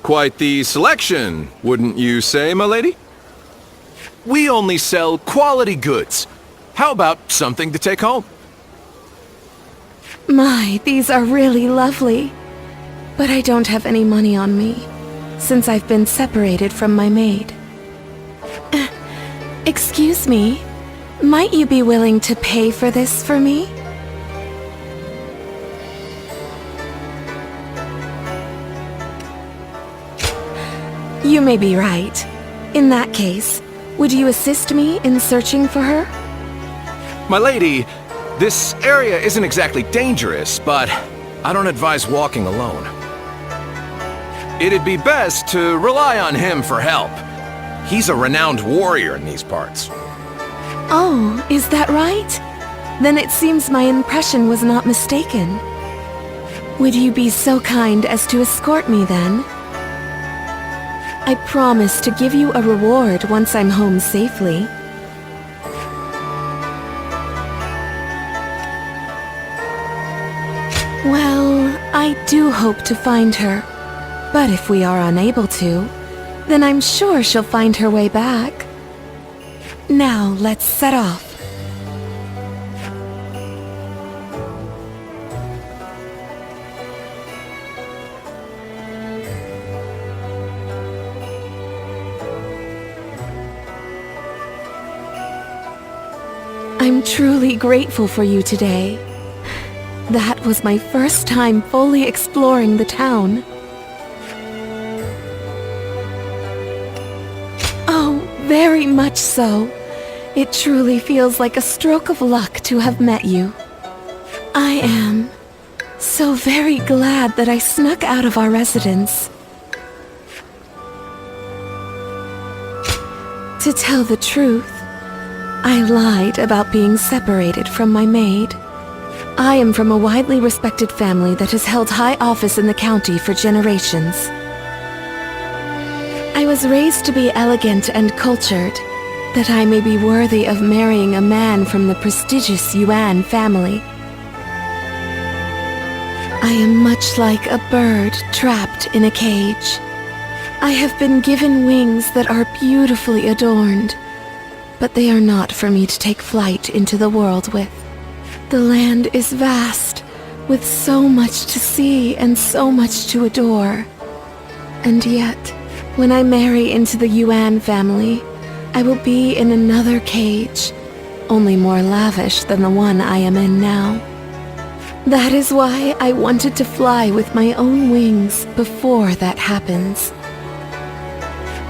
Quite the selection, wouldn't you say, my lady? We only sell quality goods. How about something to take home? My, these are really lovely. But I don't have any money on me, since I've been separated from my maid. Excuse me, might you be willing to pay for this for me? You may be right. In that case, would you assist me in searching for her? My lady, this area isn't exactly dangerous, but I don't advise walking alone. It'd be best to rely on him for help. He's a renowned warrior in these parts. Oh, is that right? Then it seems my impression was not mistaken. Would you be so kind as to escort me then? I promise to give you a reward once I'm home safely. Well, I do hope to find her. But if we are unable to, then I'm sure she'll find her way back. Now, let's set off. I'm truly grateful for you today. That was my first time fully exploring the town. Oh, very much so. It truly feels like a stroke of luck to have met you. I am so very glad that I snuck out of our residence. To tell the truth, I lied about being separated from my maid. I am from a widely respected family that has held high office in the county for generations. I was raised to be elegant and cultured, that I may be worthy of marrying a man from the prestigious Yuan family. I am much like a bird trapped in a cage. I have been given wings that are beautifully adorned, but they are not for me to take flight into the world with. The land is vast, with so much to see and so much to adore. And yet, when I marry into the Yuan family, I will be in another cage, only more lavish than the one I am in now. That is why I wanted to fly with my own wings before that happens.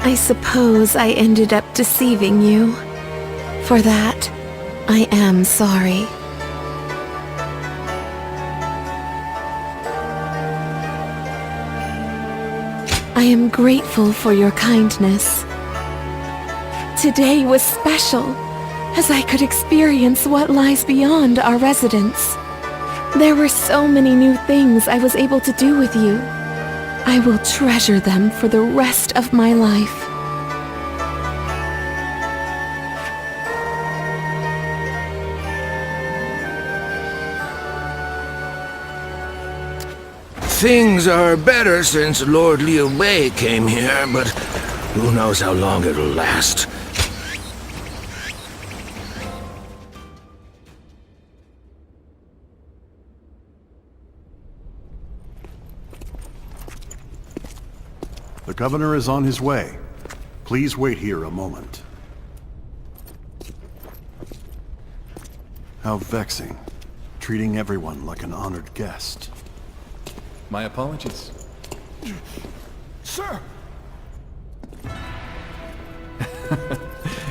I suppose I ended up deceiving you. For that, I am sorry. I am grateful for your kindness. Today was special, as I could experience what lies beyond our residence. There were so many new things I was able to do with you. I will treasure them for the rest of my life. Things are better since Lord Liu Bei came here, but who knows how long it'll last. The governor is on his way. Please wait here a moment. How vexing. Treating everyone like an honored guest. My apologies. Sir!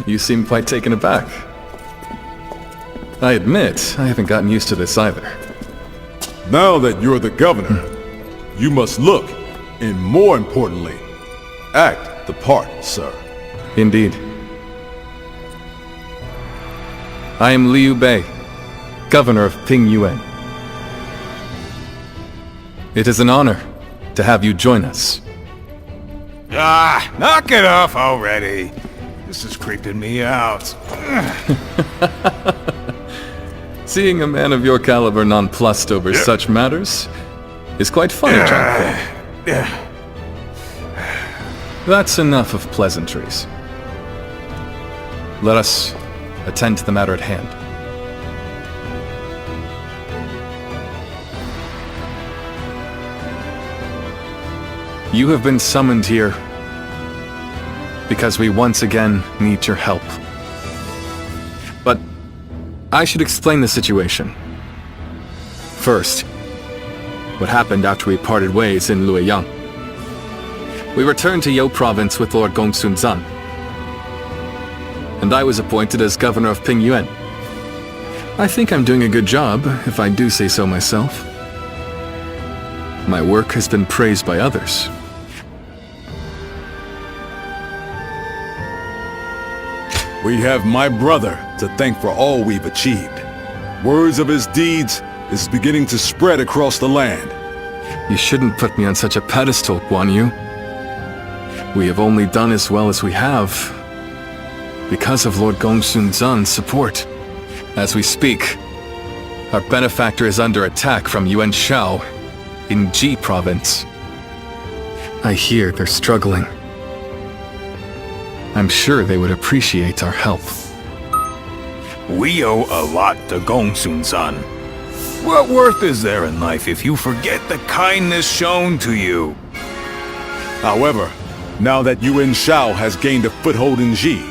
You seem quite taken aback. I admit, I haven't gotten used to this either. Now that you're the governor, you must look, and more importantly, act the part, sir. Indeed. I am Liu Bei, governor of Ping Yuan. It is an honor to have you join us. Ah, knock it off already. This is creeping me out. Seeing a man of your caliber nonplussed over such matters is quite funny, John. That's enough of pleasantries. Let us attend to the matter at hand. You have been summoned here because we once again need your help. But I should explain the situation. First, what happened after we parted ways in Luoyang. We returned to You province with Lord Gongsun Zan, and I was appointed as governor of Ping Yuan. I think I'm doing a good job, if I do say so myself. My work has been praised by others. We have my brother to thank for all we've achieved. Words of his deeds is beginning to spread across the land. You shouldn't put me on such a pedestal, Guan Yu. We have only done as well as we have because of Lord Gongsun Zan's support. As we speak, our benefactor is under attack from Yuan Shao in Ji province. I hear they're struggling. I'm sure they would appreciate our help. We owe a lot to Gongsun-san. What worth is there in life if you forget the kindness shown to you? However, now that Yuan Shao has gained a foothold in Ji,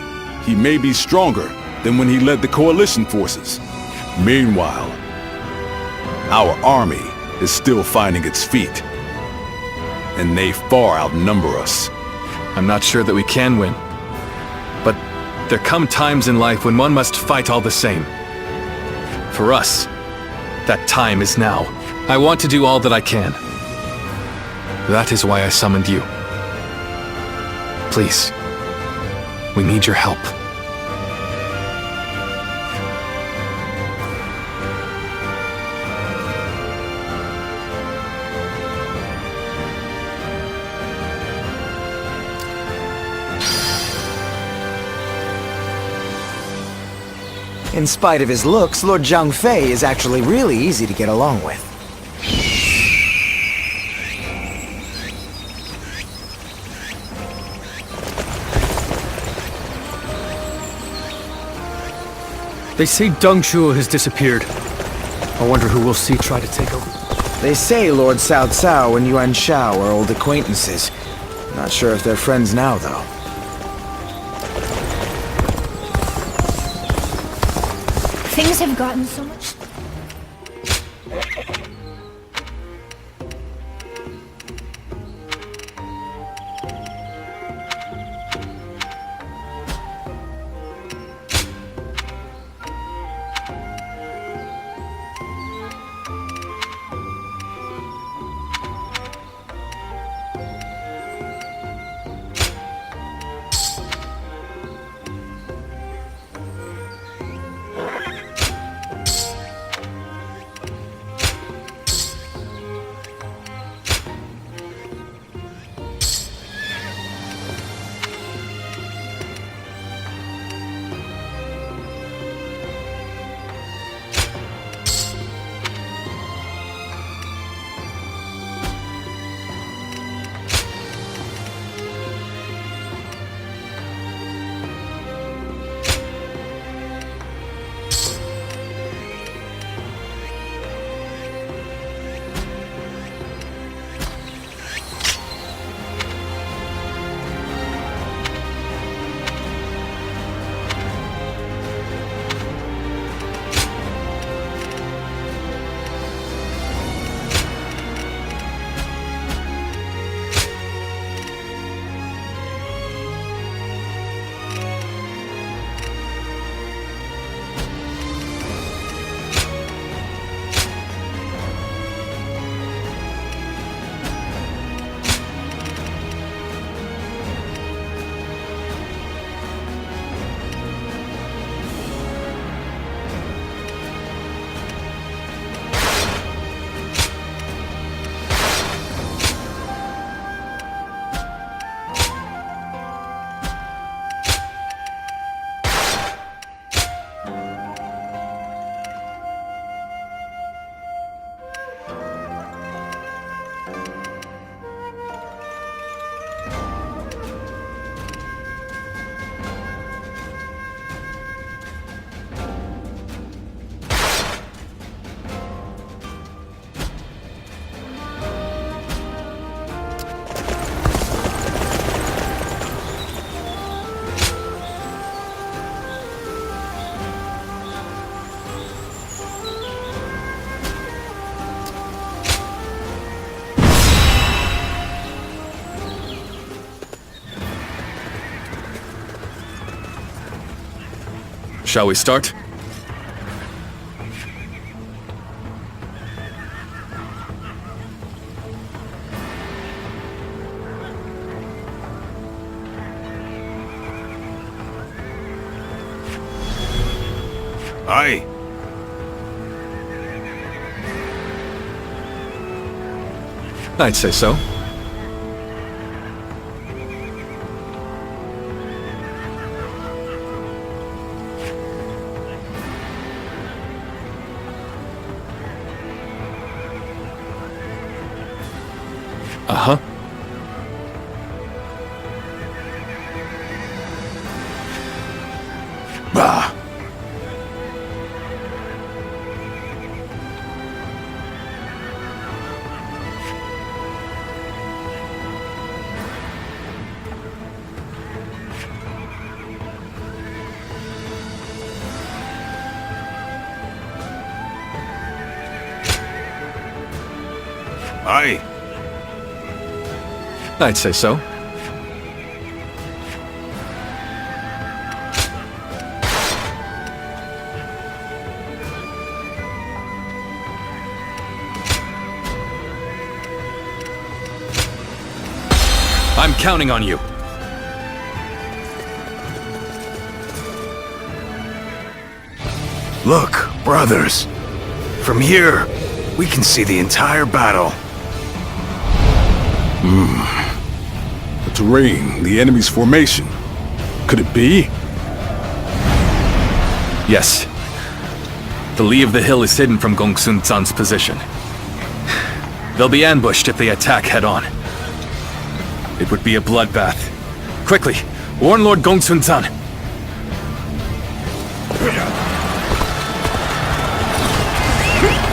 he may be stronger than when he led the coalition forces. Meanwhile, our army is still finding its feet, and they far outnumber us. I'm not sure that we can win. But there come times in life when one must fight all the same. For us, that time is now. I want to do all that I can. That is why I summoned you. Please, we need your help. In spite of his looks, Lord Zhang Fei is actually really easy to get along with. They say Deng Zhuo has disappeared. I wonder who we'll see try to take over. They say Lord Cao Cao and Yuan Shao are old acquaintances. Not sure if they're friends now, though. Things have gotten so much... Shall we start? Aye. I'd say so. Uh-huh. Bah. Aye. I'd say so. I'm counting on you. Look, brothers. From here, we can see the entire battle. The terrain, the enemy's formation. Could it be? Yes. The lee of the hill is hidden from Gongsun Zan's position. They'll be ambushed if they attack head-on. It would be a bloodbath. Quickly, warn Lord Gongsun Zan.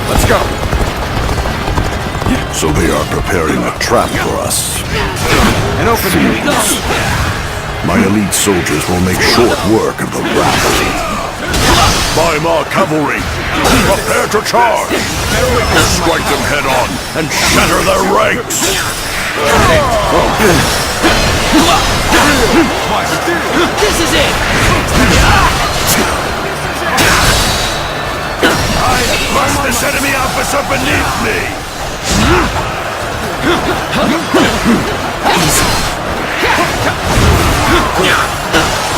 Let's go. So they are preparing a trap for us. An opening. My elite soldiers will make short work of the raft. Weimar cavalry, prepare to charge! Strike them head-on and shatter their ranks! This is it! I crush this enemy officer beneath me!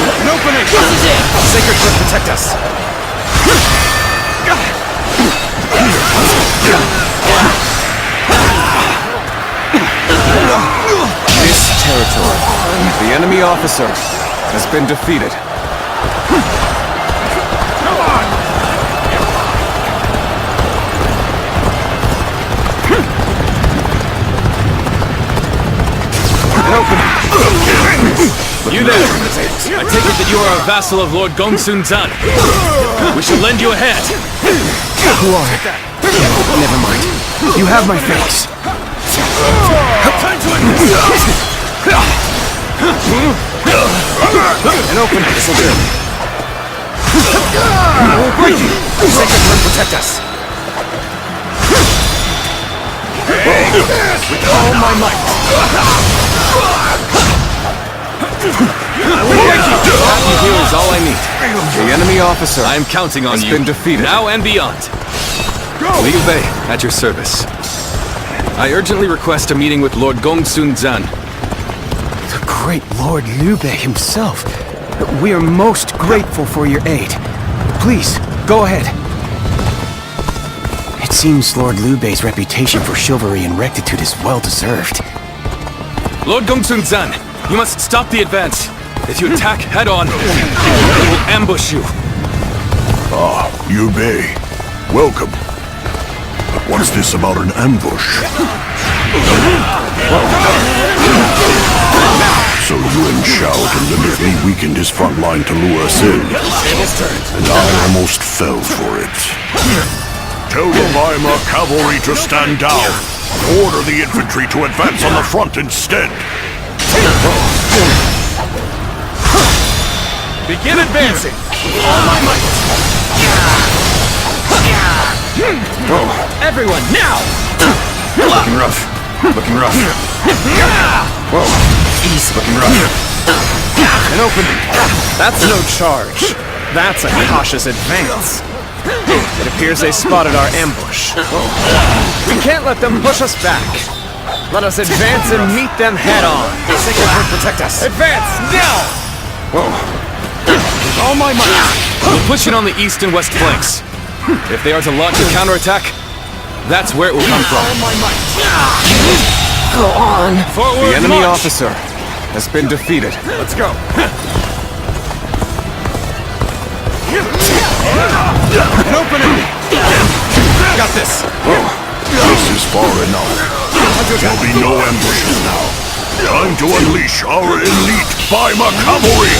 An opening! This is it! Sacred Cliff, protect us! This territory, the enemy officer, has been defeated. An opening! You there! I take it that you are a vassal of Lord Gongsun Zan. We shall lend you a hand. Who are you? Never mind. You have my face. An opening. This'll do. I will break you. Sacred Cliff, protect us. With all my might. I will break you. What you do is all I need. The enemy officer I am counting on has you. been defeated. Now and beyond. Liu Bei, at your service. I urgently request a meeting with Lord Gongsun Zan. The great Lord Liu Bei himself. We are most grateful for your aid. Please, go ahead. It seems Lord Liu Bei's reputation for chivalry and rectitude is well-deserved. Lord Gongsun Zan, you must stop the advance. If you attack head-on, we will ambush you. Ah, Liu Bei. Welcome. But what's this about an ambush? So Yuan Shao deliberately weakened his front line to lure us in. And I almost fell for it. Tell the Weimar cavalry to stand down. Order the infantry to advance on the front instead. Begin advancing! All my might! Everyone, now! Looking rough. Looking rough. Whoa. Easy. Looking rough. An opening. That's no charge. That's a cautious advance. It appears they spotted our ambush. We can't let them push us back. Let us advance and meet them head on. Sacred Heart protect us. Advance now! All my might. We'll push it on the east and west flanks. If they are to launch a counterattack, that's where it will come from. Go on. Forward, The enemy march! officer has been defeated. Let's go. An opening! Got this. This is far enough. There'll be no ambushes now. Time to unleash our elite Baima cavalry.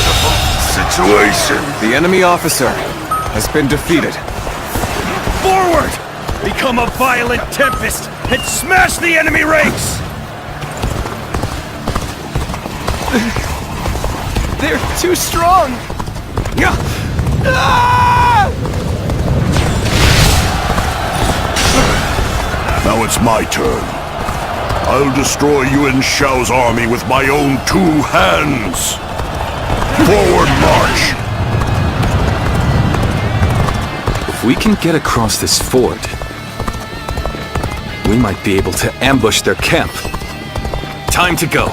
Situation. The enemy officer has been defeated. Forward! Become a violent tempest and smash the enemy ranks! They're too strong. Now it's my turn. I'll destroy Yuan Shao's army with my own 2 hands. Forward march! If we can get across this ford, we might be able to ambush their camp. Time to go.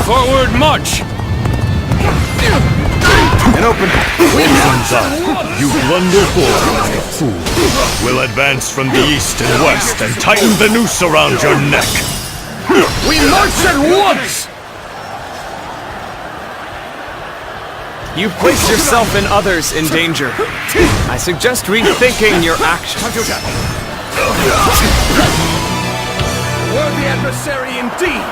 Forward march! An open. You blunder forward like a fool. We'll advance from the east and west and tighten the noose around your neck. We march at once! You've placed yourself and others in danger. I suggest rethinking your actions. Worthy adversary indeed!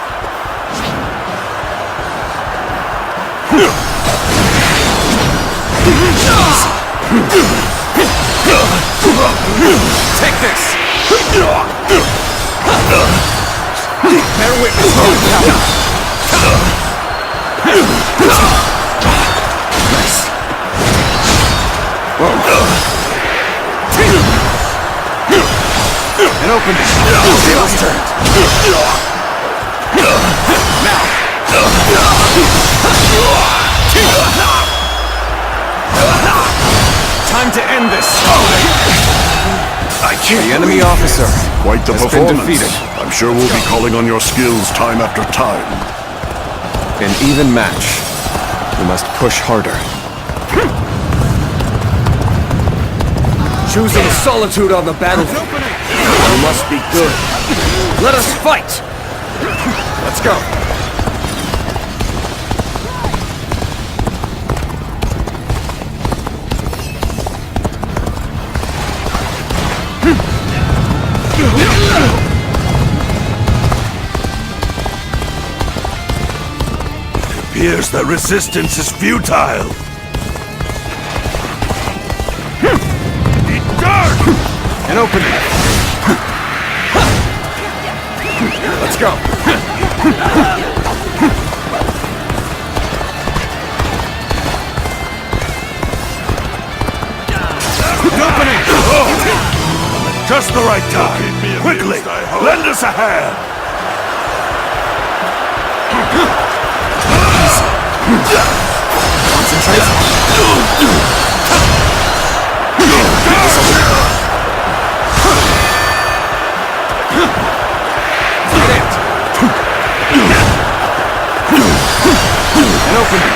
Take this! Bear witness to your power. Nice. An open. Tables turned. Time to end this. I can't. The enemy officer Quite the has performance. been defeated. I'm sure we'll be calling on your skills time after time. An even match. We must push harder. Choosing solitude on the battlefield. You must be good. Let us fight! Let's go. Appears that resistance is futile. An opening. Let's go. An opening! Just the right time. Quickly, lend us a hand. An opening.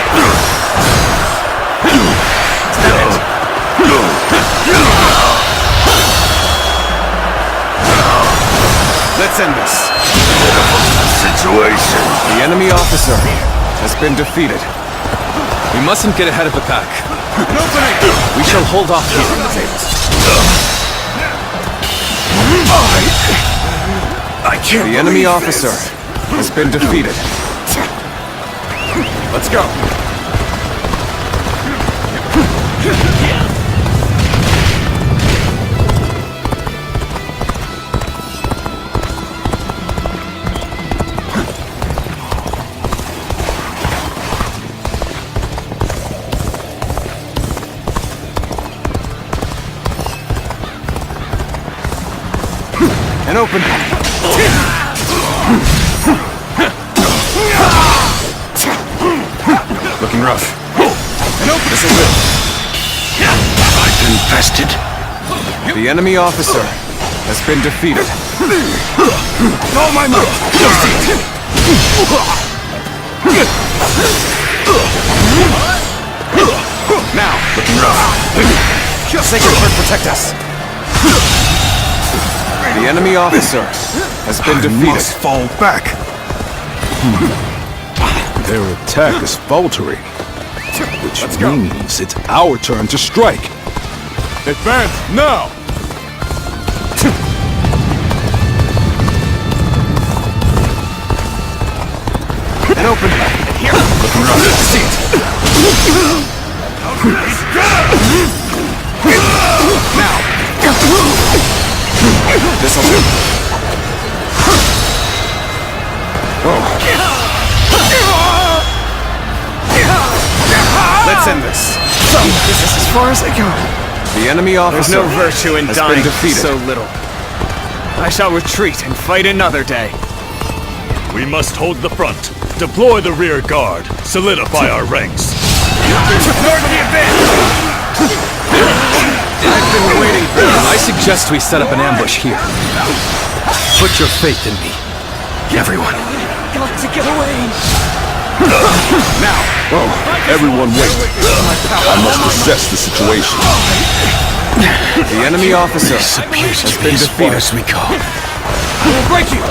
Let's end this. Situation. The enemy officer has been defeated. We mustn't get ahead of the pack. An opening. We shall hold off here. I can't. The enemy officer has been defeated. Let's go. An open. Looking rough. An opening. This'll do. infested. The enemy officer has been defeated. All my might! Now, looking rough. Sacred Heart, protect us. The enemy officer has been defeated. Must fall back. Their attack is faltering, which means it's our turn to strike. Advance now! And open. Here. Looking rough. See it. Now. This'll do. Let's end this. So, this is as far as I go. The enemy officer There's no virtue in has dying been defeated. so little. I shall retreat and fight another day. We must hold the front. Deploy the rear guard. Solidify our ranks. North the advance! I've been waiting for this. I suggest we set up an ambush here. Put your faith in me. Everyone. Got to get away! Now! Everyone wait. I must assess the situation. The enemy officer appears has to be been as far defeated. as we go. We'll break you!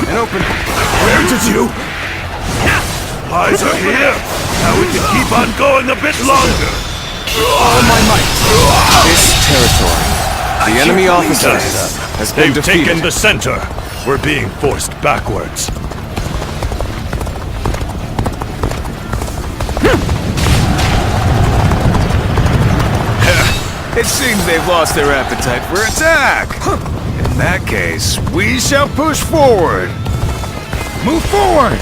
And open. Where did you? Eyes are here. Now we can keep on going a bit longer. All my might. This territory. The enemy officer has been They've defeated. taken the center. We're being forced backwards. It seems they've lost their appetite for attack. In that case, we shall push forward. Move forward!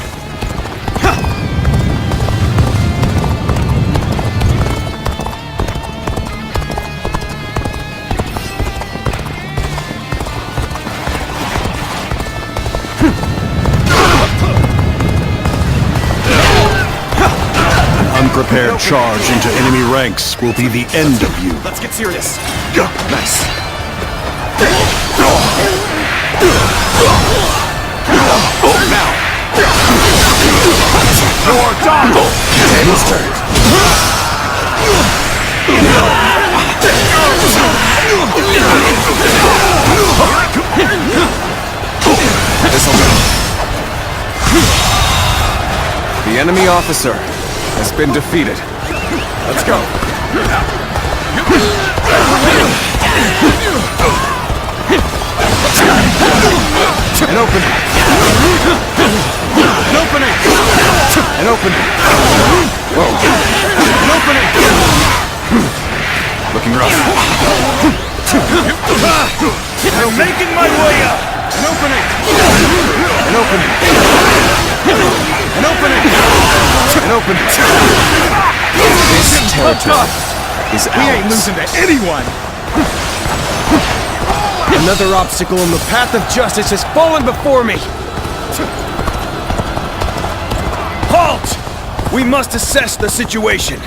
Unprepared charge into enemy ranks will be the end of you. Let's get serious. Nice. Now! Your done! Tables turned. This'll do. The enemy officer has been defeated. Let's go. And open. An opening! And open. Whoa. An opening! Looking rough. I'm making my way up! An opening! And open. An opening! And open. This territory is We ain't ours. losing to anyone! Another obstacle in the path of justice has fallen before me! Halt! We must assess the situation.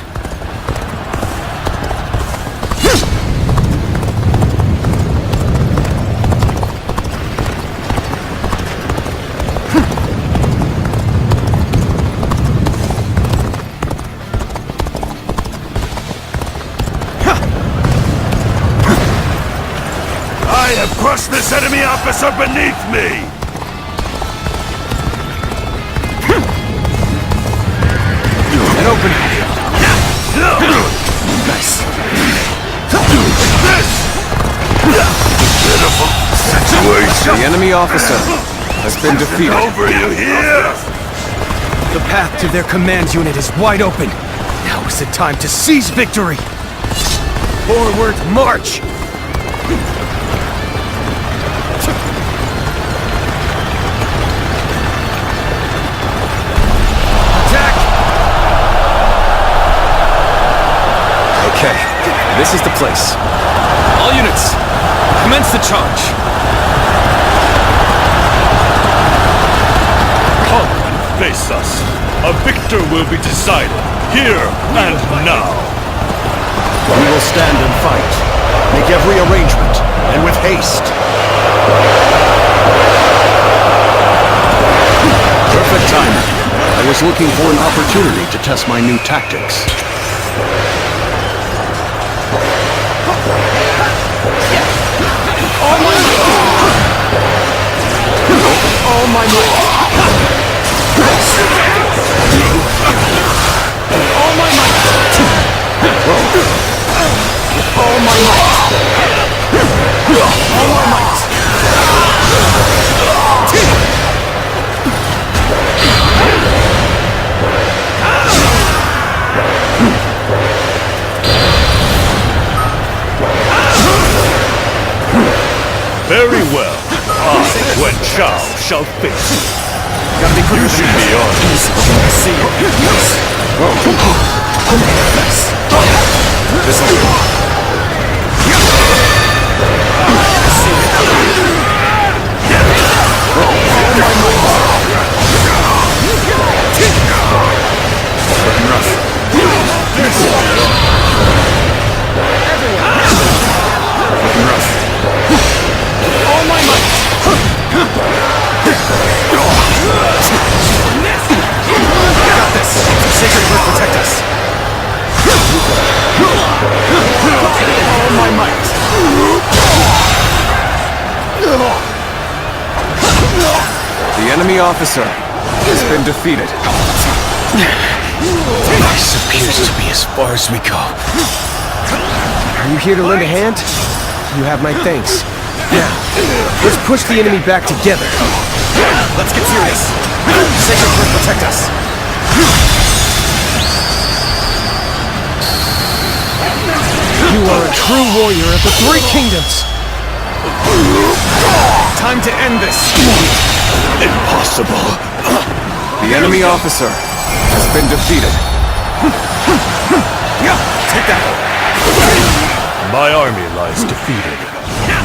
I have crushed this enemy officer beneath me! And open. Nice. This! Pitiful situation! The enemy officer has been defeated. Over you here! The path to their command unit is wide open. Now is the time to seize victory! Forward march! Attack! Okay, this is the place. All units, commence the charge. Come and face us. A victor will be decided here and now. We will stand and fight. every arrangement, and with haste. Perfect timing. I was looking for an opportunity to test my new tactics. All my might! All my might! All my might! All my might! Very well. I, Wen Chao, shall face you. Gotta be quicker. You should be on. See you. This'll do. All my might! Got this! Sacred Cliff, protect us! All my might! The enemy officer has been defeated. This appears to be as far as we go. Are you here to lend a hand? You have my thanks. Now, let's push the enemy back together. Let's get serious. Sacred Cliff, protect us. You are a true warrior of the Three Kingdoms. Time to end this. Impossible. The enemy officer has been defeated. Take that. My army lies defeated.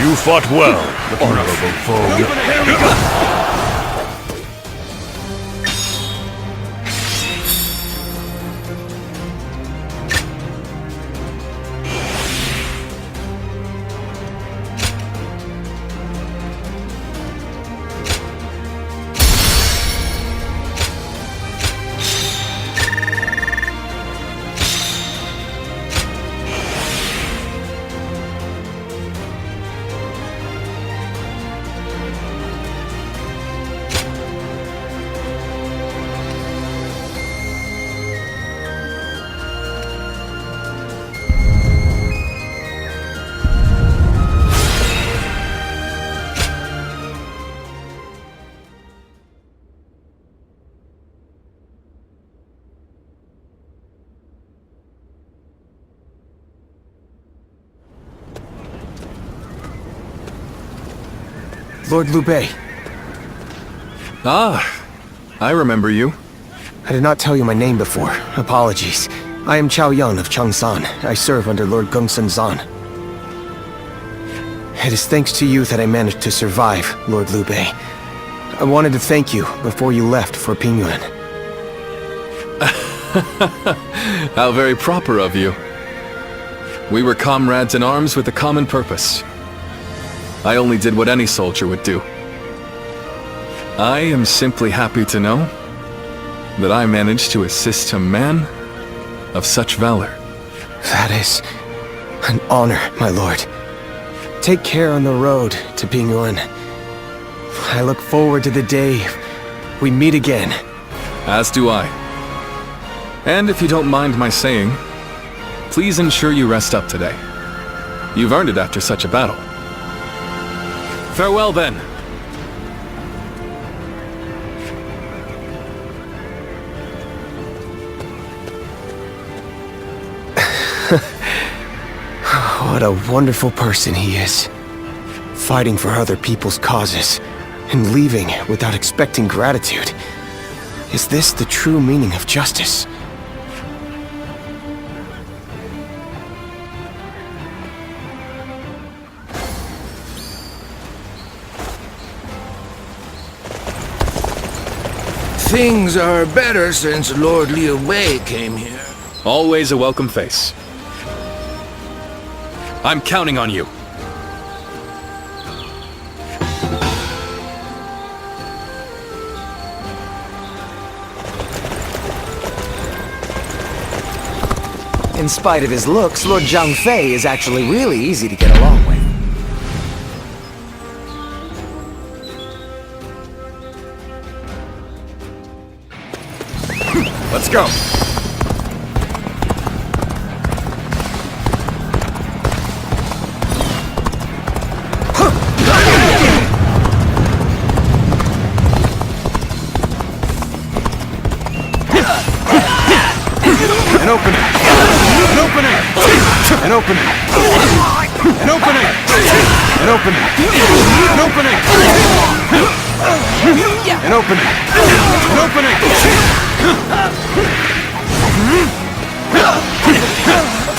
You fought well, honorable foe. Lord Liu Bei. Ah, I remember you. I did not tell you my name before. Apologies. I am Chao Yun of Changsan. I serve under Lord Gongsun Zan. It is thanks to you that I managed to survive, Lord Liu Bei. I wanted to thank you before you left for Pingyuan. How very proper of you. We were comrades in arms with a common purpose. I only did what any soldier would do. I am simply happy to know that I managed to assist a man of such valor. That is an honor, my lord. Take care on the road to Pingyuan. I look forward to the day we meet again. As do I. And if you don't mind my saying, please ensure you rest up today. You've earned it after such a battle. Farewell, then. What a wonderful person he is. Fighting for other people's causes, and leaving without expecting gratitude. Is this the true meaning of justice? Things are better since Lord Liu Bei came here. Always a welcome face. I'm counting on you. In spite of his looks, Lord Zhang Fei is actually really easy to get along with. Let's go. An opening! An opening! An opening! An opening! An opening! An opening! An opening!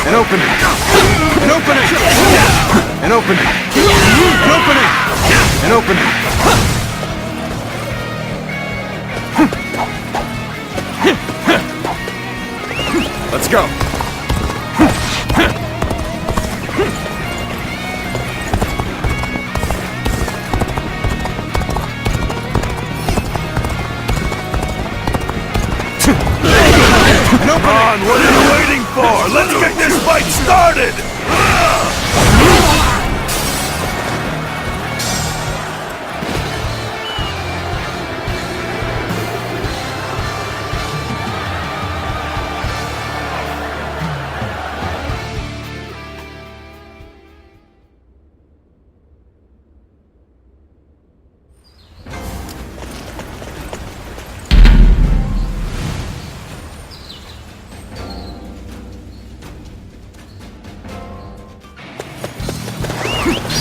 An opening! An opening! An opening! An opening! An opening! An opening! Let's go. Come on, what are you waiting for? Let's get this fight started!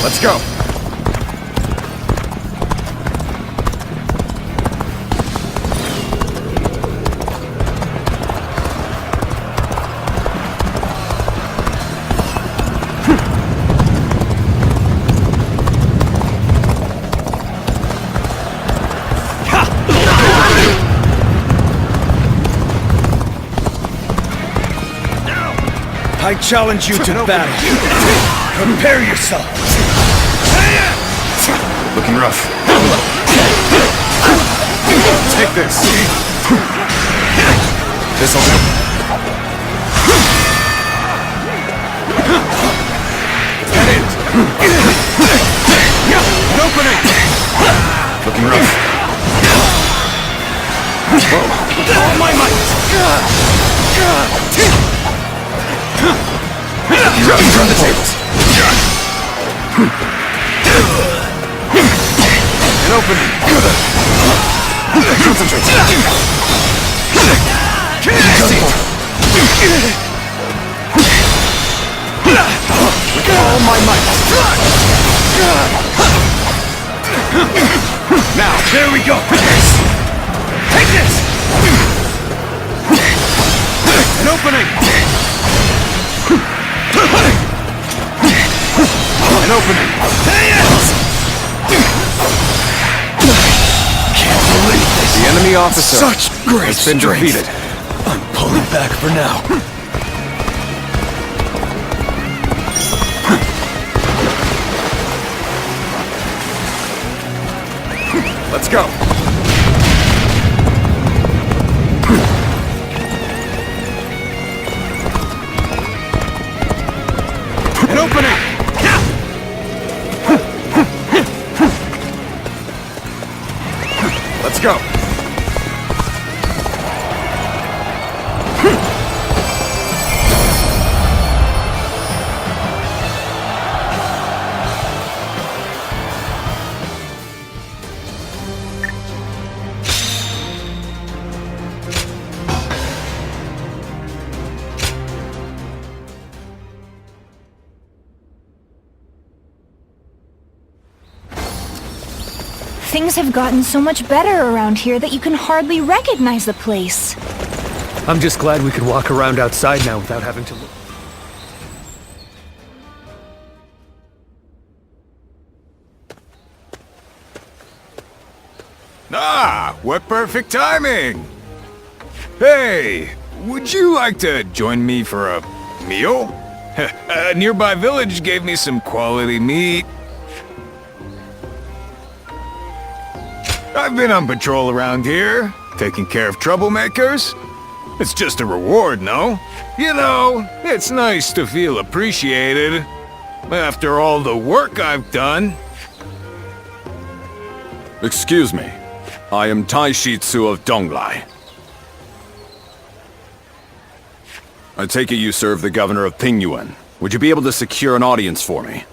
Let's go. I challenge you to battle. Prepare yourself. Looking rough. Take this. This'll do. That it. An opening. Looking rough. Whoa. All my might. Turn the tables. An opening! Concentrate! With all my might! Now, there we go! Take this! An opening! An opening! The enemy officer Such great has been strength. defeated. I'm pulling back for now. Let's go. An opening! Let's go. Things have gotten so much better around here that you can hardly recognize the place. I'm just glad we could walk around outside now without having to look. Ah, what perfect timing! Hey, would you like to join me for a meal? A nearby village gave me some quality meat. I've been on patrol around here, taking care of troublemakers. It's just a reward, no? You know, it's nice to feel appreciated after all the work I've done. Excuse me. I am Taishitsu of Donglai. I take it you serve the governor of Pingyuan. Would you be able to secure an audience for me?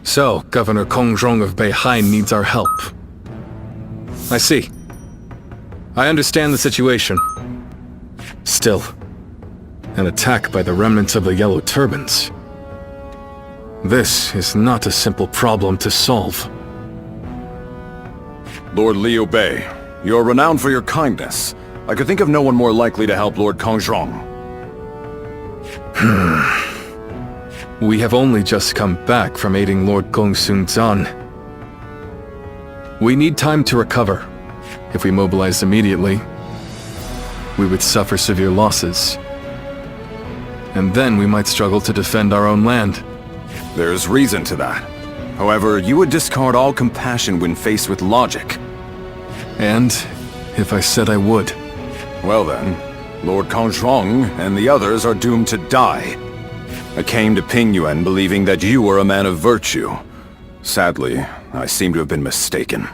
So, Governor Kongrong of Beihai needs our help. I see. I understand the situation. Still, an attack by the remnants of the Yellow Turbans. This is not a simple problem to solve. Lord Liu Bei, you're renowned for your kindness. I could think of no one more likely to help Lord Kongrong. We have only just come back from aiding Lord Gongsun Zan. We need time to recover. If we mobilize immediately, we would suffer severe losses. And then we might struggle to defend our own land. There's reason to that. However, you would discard all compassion when faced with logic. And if I said I would? Well then, Lord Kongrong and the others are doomed to die. I came to Pingyuan believing that you were a man of virtue. Sadly, I seem to have been mistaken.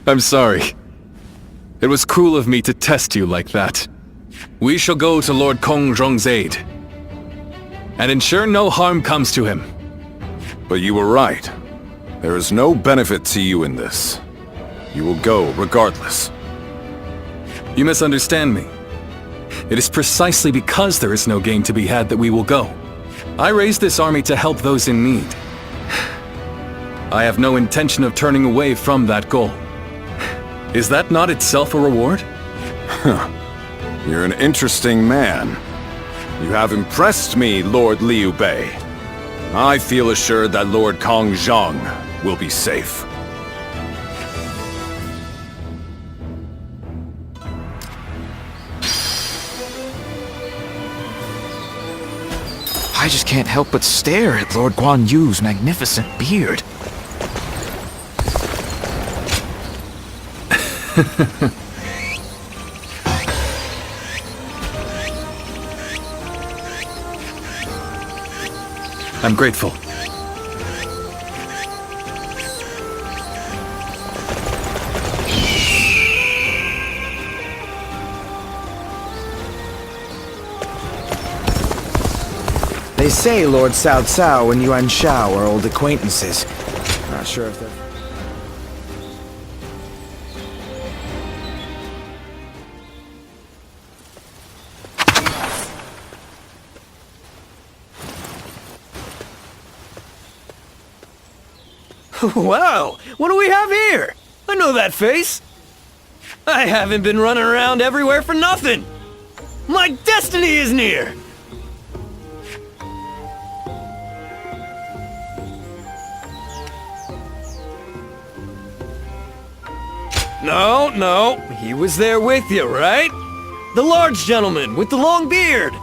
I'm sorry. It was cruel of me to test you like that. We shall go to Lord Kongrong's aid, and ensure no harm comes to him. But you were right. There is no benefit to you in this. You will go regardless. You misunderstand me. It is precisely because there is no gain to be had that we will go. I raised this army to help those in need. I have no intention of turning away from that goal. Is that not itself a reward? You're an interesting man. You have impressed me, Lord Liu Bei. I feel assured that Lord Kongrong will be safe. I just can't help but stare at Lord Guan Yu's magnificent beard. I'm grateful. They say Lord Cao Cao and Yuan Shao are old acquaintances. Not sure if they're... Wow, what do we have here? I know that face. I haven't been running around everywhere for nothing. My destiny is near. No, he was there with you, right? The large gentleman with the long beard.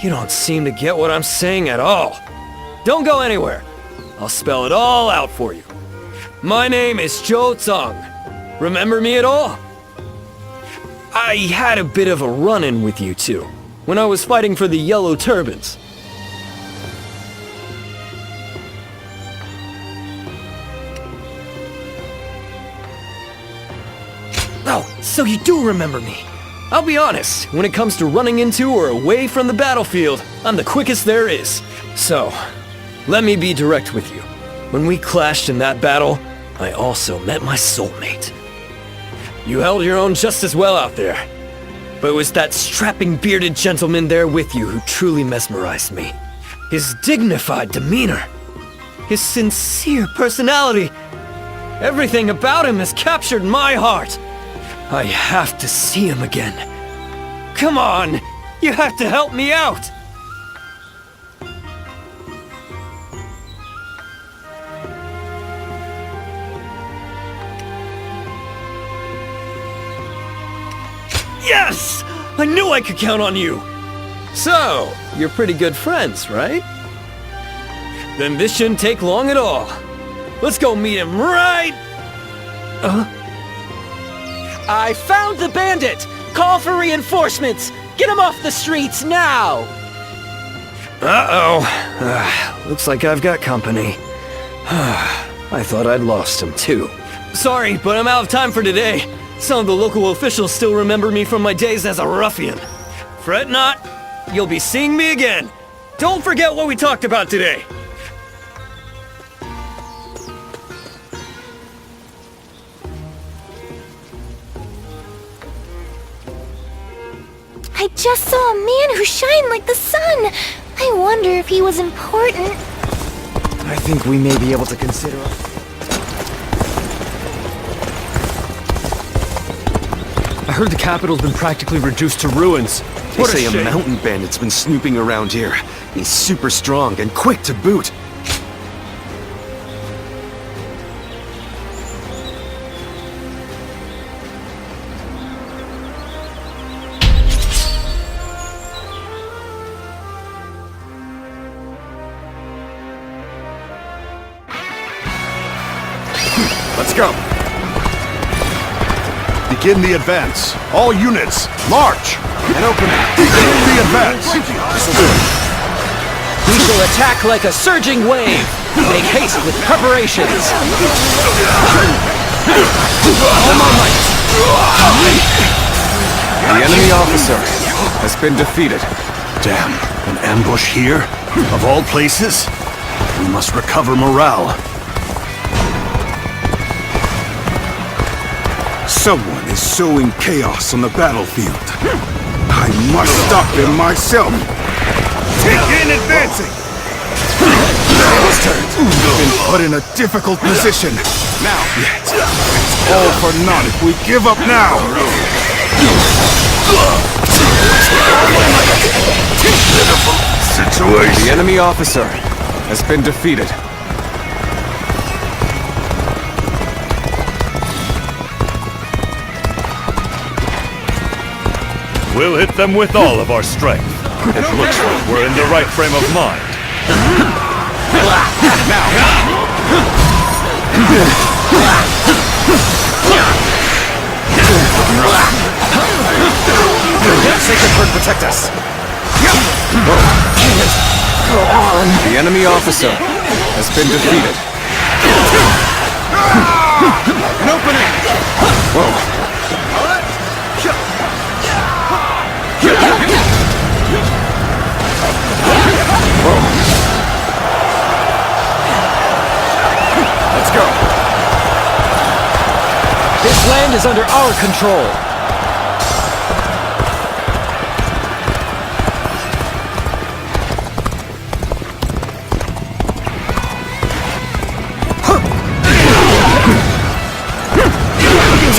You don't seem to get what I'm saying at all. Don't go anywhere. I'll spell it all out for you. My name is Zhou Zong. Remember me at all? I had a bit of a run-in with you two, when I was fighting for the Yellow Turbans. Oh, so you do remember me. I'll be honest, when it comes to running into or away from the battlefield, I'm the quickest there is. So, let me be direct with you. When we clashed in that battle, I also met my soulmate. You held your own just as well out there. But it was that strapping bearded gentleman there with you who truly mesmerized me. His dignified demeanor. His sincere personality. Everything about him has captured my heart. I have to see him again. come on! You have to help me out! Yes! I knew I could count on you! So, you're pretty good friends, right? Then this shouldn't take long at all. Let's go meet him right... I found the bandit! Call for reinforcements! Get him off the streets now! Uh-oh. Looks like I've got company. I thought I'd lost him, too. Sorry, but I'm out of time for today. Some of the local officials still remember me from my days as a ruffian. Fret not, you'll be seeing me again. Don't forget what we talked about today. I just saw a man who shined like the sun. I wonder if he was important. I think we may be able to consider... I heard the capital's been practically reduced to ruins. They say a mountain bandit's been snooping around here. He's super strong and quick to boot. Let's go. Begin the advance. All units, march! And open it. Begin the advance. We shall attack like a surging wave. Make haste with preparations. All my might. The enemy officer has been defeated. Damn, an ambush here? Of all places? We must recover morale. Someone is sowing chaos on the battlefield. I must stop them myself. Begin advancing! Been put in a difficult position. Now, yet, it's all for naught if we give up now. Situation. The enemy officer has been defeated. We'll hit them with all of our strength. It looks like we're in the right frame of mind. Sacred Bird, protect us! Go on. The enemy officer has been defeated. An opening! Whoa. Let's go. This land is under our control.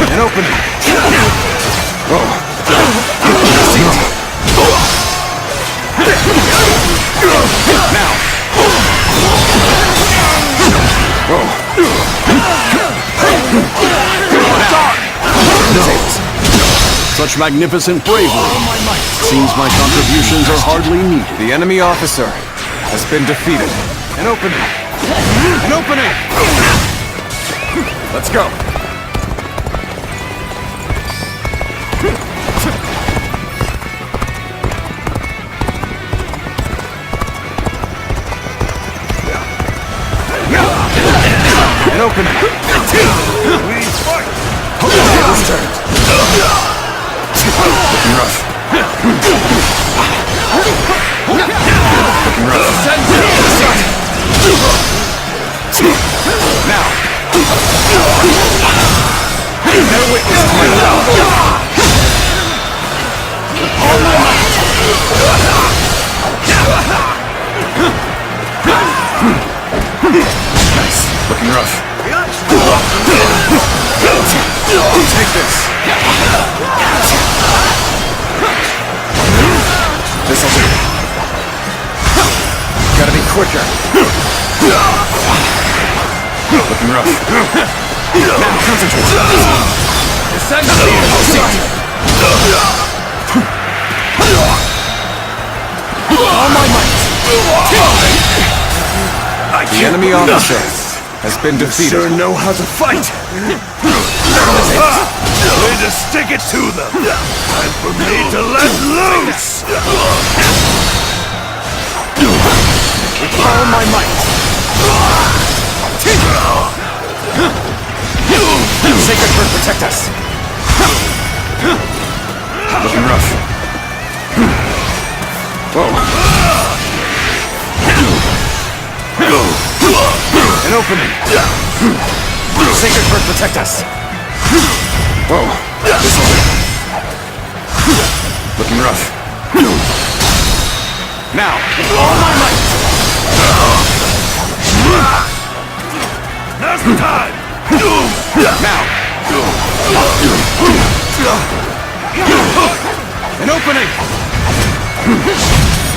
An opening. Such magnificent bravery. Seems my contributions are hardly needed. The enemy officer has been defeated. An opening. An opening. Let's go. An opening. Tables turned. Looking rough. Looking rough. Now. Bear witness to my power. All my might. Nice. Looking rough. Take this. quicker. Looking rough. Now, concentrate. All my might. The enemy officer has been defeated. Sure know how to fight. Way to stick it to them, and for me to let loose. With all my might. Sacred Bird, protect us. Looking rough. Whoa. An opening. Sacred Bird, protect us. Whoa. This'll do. Looking rough. Now, with all my might. Now's the time. Now. An opening.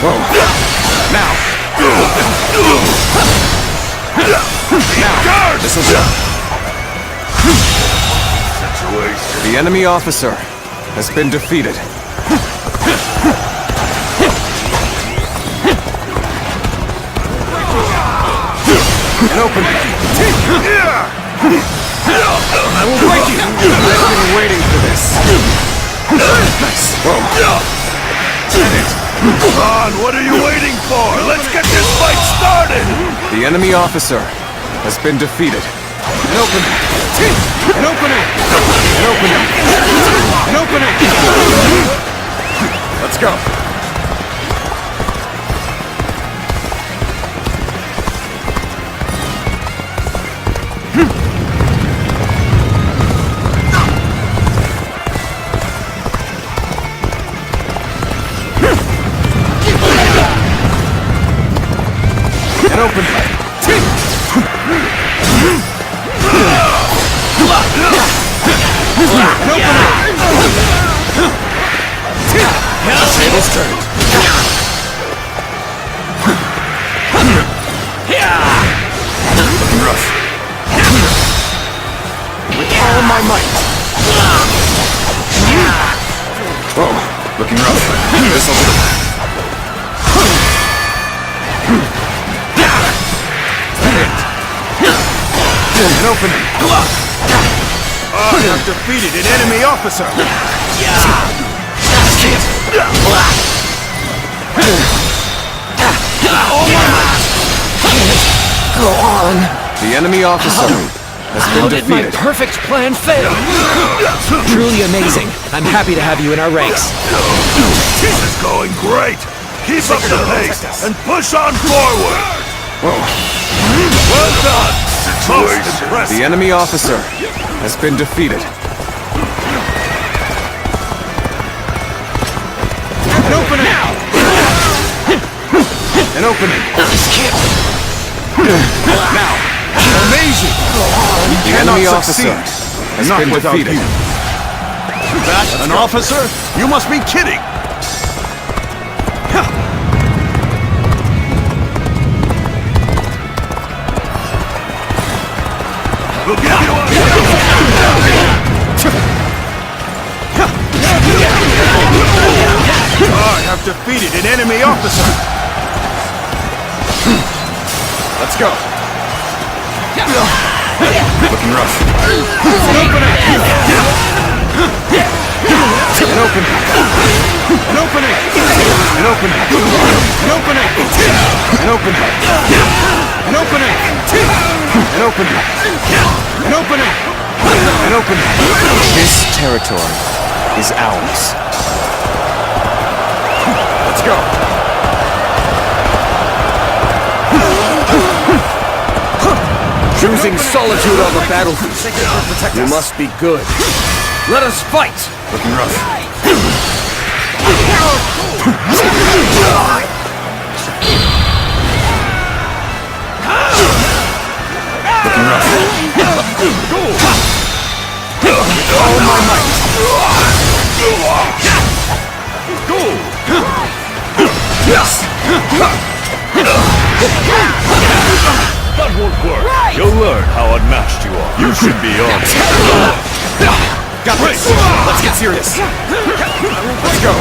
Whoa. Now. Now. This'll do. The enemy officer has been defeated. An opening. I will break you. I've been waiting for this. Nice. Whoa. Come on, what are you waiting for? Let's get this fight started! The enemy officer has been defeated. An opening. An opening. An opening. An opening. Let's go. An opening. Table's turned. Looking rough. With all my might. Whoa, looking rough. This'll do. An opening. I have defeated an enemy officer. Go on. The enemy officer has How been did my defeated. perfect plan fail? Truly amazing. I'm happy to have you in our ranks. This is going great. Keep up the pace and push on forward. Whoa. Well done. Most impressive. The enemy officer has been defeated. An opening. An opening. Now. Amazing. The enemy officer has Not been without defeated. you. That an officer? You must be kidding. We'll get you up. I have defeated an enemy officer. Let's go. Looking rough. An opening. An opening. An opening. An opening. An opening. An opening. An opening. An opening. An opening. An opening. This territory is ours. Let's go. Choosing solitude on the battlefield. You must be good. Let us fight! Looking rough. Looking rough. All my might. Yes. That won't work. You'll learn how unmatched you are. You should be on. Got this! Let's get serious! Let's go!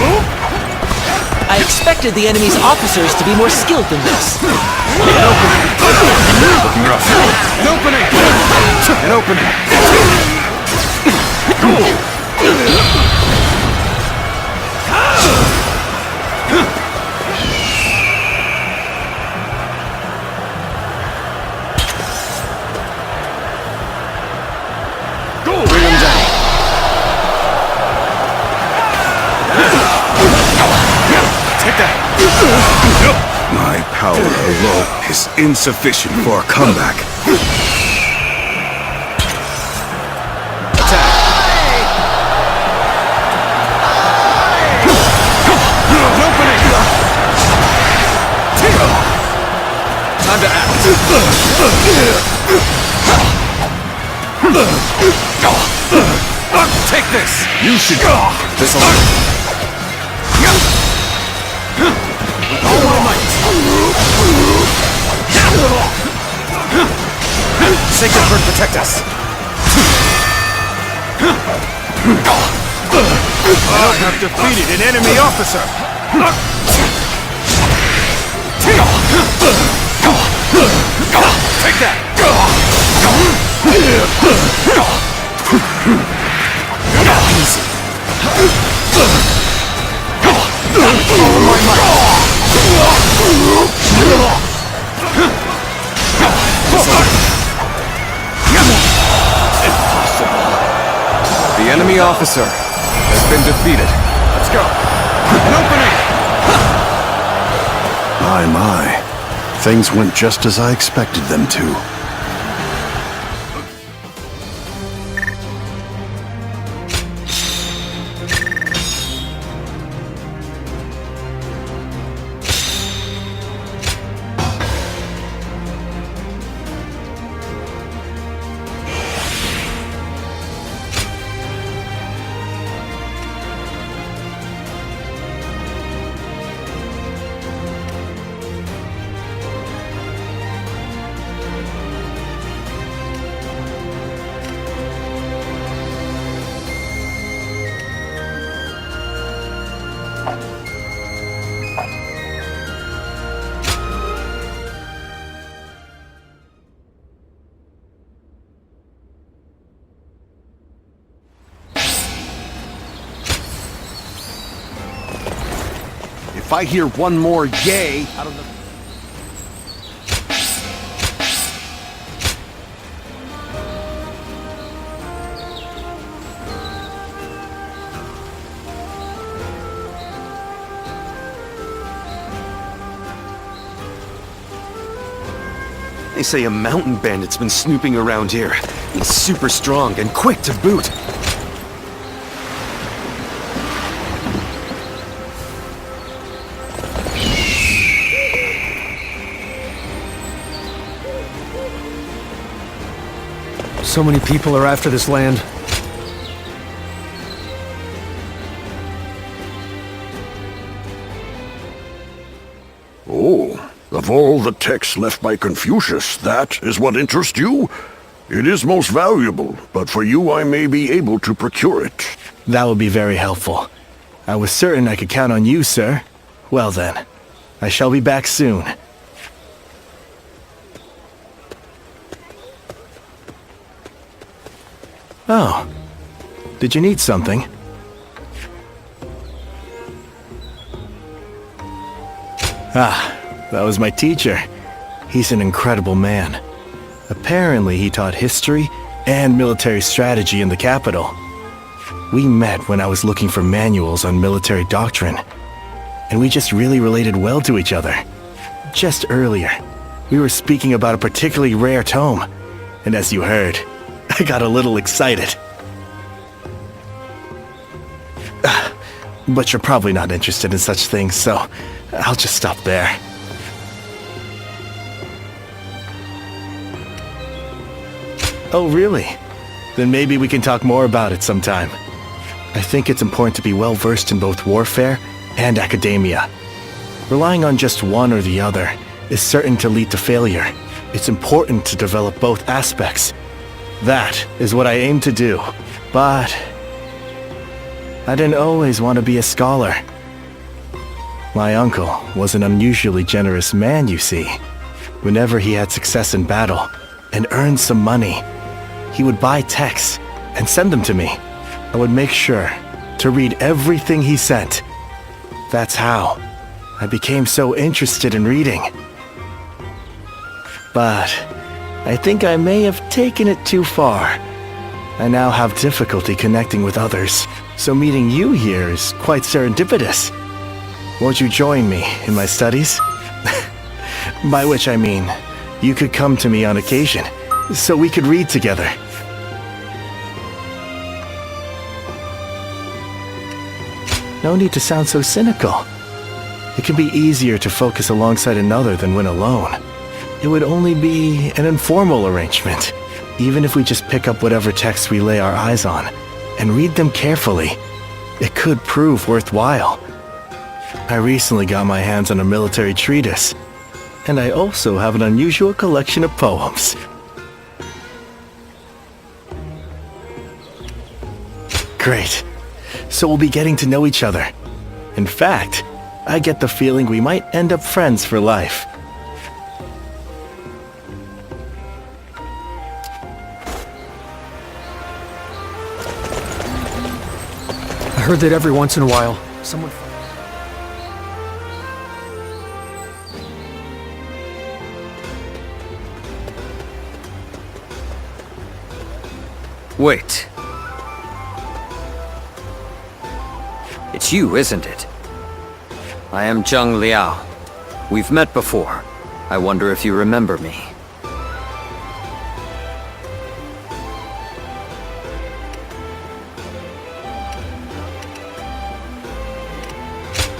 I expected the enemy's officers to be more skilled than this. An opening! Looking rough. An opening! An opening! Bring him down. Take that. My power alone is insufficient for a comeback. Attack. An opening. Time to act. Take this! You should... This'll... All my might! Sacred Bird, protect us! I have defeated an enemy officer! Take that! Easy. All my might! Impossible. The enemy officer has been defeated. Let's go. An opening! My. Things went just as I expected them to. If I hear one more yay out of the... They say a mountain bandit's been snooping around here. He's super strong and quick to boot. So many people are after this land. Oh, of all the texts left by Confucius, that is what interests you? It is most valuable, but for you I may be able to procure it. That would be very helpful. I was certain I could count on you, sir. Well then, I shall be back soon. Oh, did you need something? Ah, that was my teacher. He's an incredible man. Apparently he taught history and military strategy in the capital. We met when I was looking for manuals on military doctrine, and we just really related well to each other. Just earlier, we were speaking about a particularly rare tome, and as you heard, I got a little excited. But you're probably not interested in such things, so I'll just stop there. Oh, really? Then maybe we can talk more about it sometime. I think it's important to be well versed in both warfare and academia. Relying on just one or the other is certain to lead to failure. It's important to develop both aspects. That is what I aim to do. But I didn't always want to be a scholar. My uncle was an unusually generous man, you see. Whenever he had success in battle and earned some money, he would buy texts and send them to me. I would make sure to read everything he sent. That's how I became so interested in reading. But I think I may have taken it too far. I now have difficulty connecting with others, so meeting you here is quite serendipitous. Won't you join me in my studies? By which I mean, you could come to me on occasion, so we could read together. No need to sound so cynical. It can be easier to focus alongside another than when alone. It would only be an informal arrangement, even if we just pick up whatever texts we lay our eyes on and read them carefully. It could prove worthwhile. I recently got my hands on a military treatise, and I also have an unusual collection of poems. Great. So we'll be getting to know each other. In fact, I get the feeling we might end up friends for life. I heard that every once in a while, someone... Wait. It's you, isn't it? I am Zheng Liao. We've met before. I wonder if you remember me.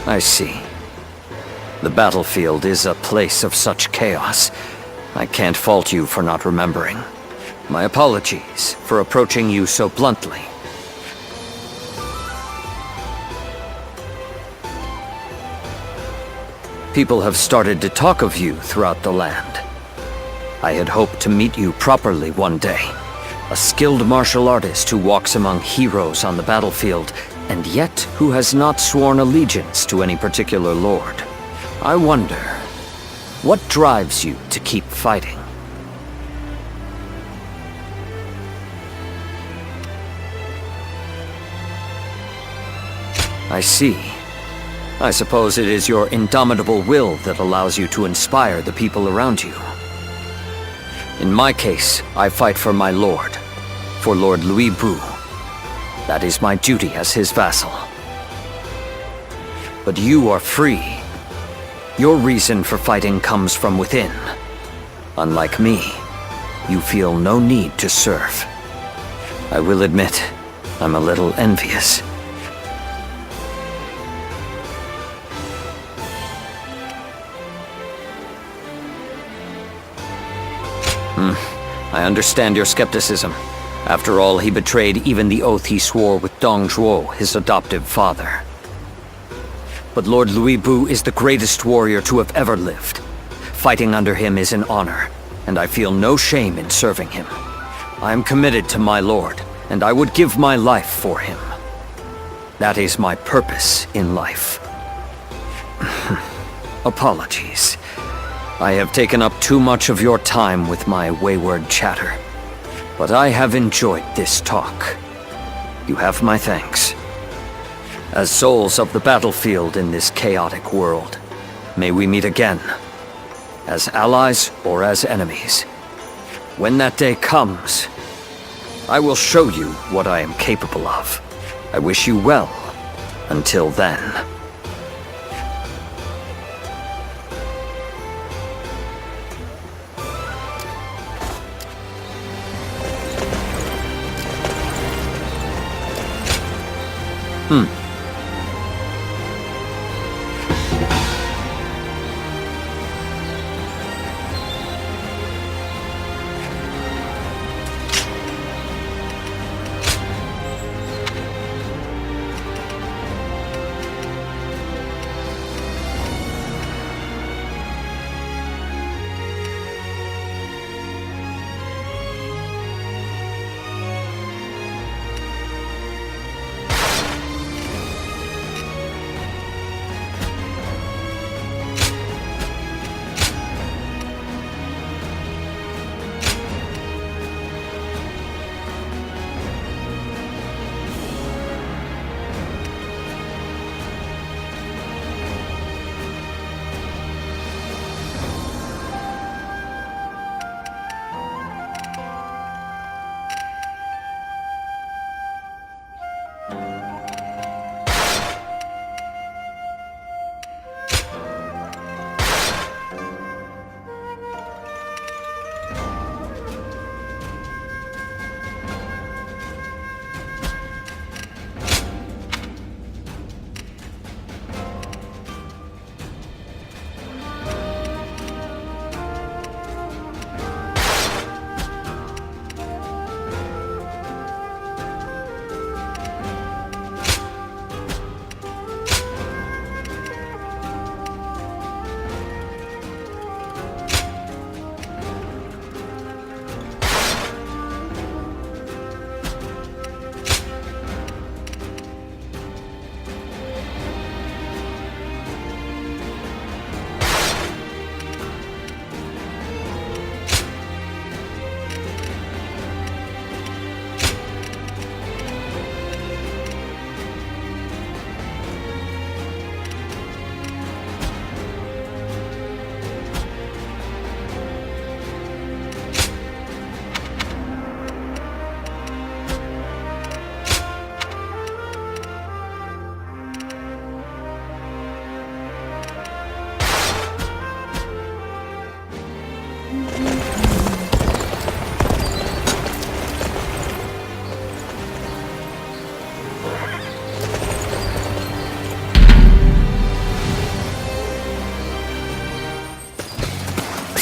I see. The battlefield is a place of such chaos. I can't fault you for not remembering. My apologies for approaching you so bluntly. People have started to talk of you throughout the land. I had hoped to meet you properly one day. A skilled martial artist who walks among heroes on the battlefield, and yet who has not sworn allegiance to any particular lord. I wonder, what drives you to keep fighting? I see. I suppose it is your indomitable will that allows you to inspire the people around you. In my case, I fight for my lord, for Lord Louis Bu. That is my duty as his vassal. But you are free. Your reason for fighting comes from within. Unlike me, you feel no need to serve. I will admit, I'm a little envious. I understand your skepticism. After all, he betrayed even the oath he swore with Dong Zhuo, his adoptive father. But Lord Louis Bu is the greatest warrior to have ever lived. Fighting under him is an honor, and I feel no shame in serving him. I am committed to my lord, and I would give my life for him. That is my purpose in life. Apologies. I have taken up too much of your time with my wayward chatter. But I have enjoyed this talk. You have my thanks. As souls of the battlefield in this chaotic world, may we meet again, as allies or as enemies. When that day comes, I will show you what I am capable of. I wish you well until then.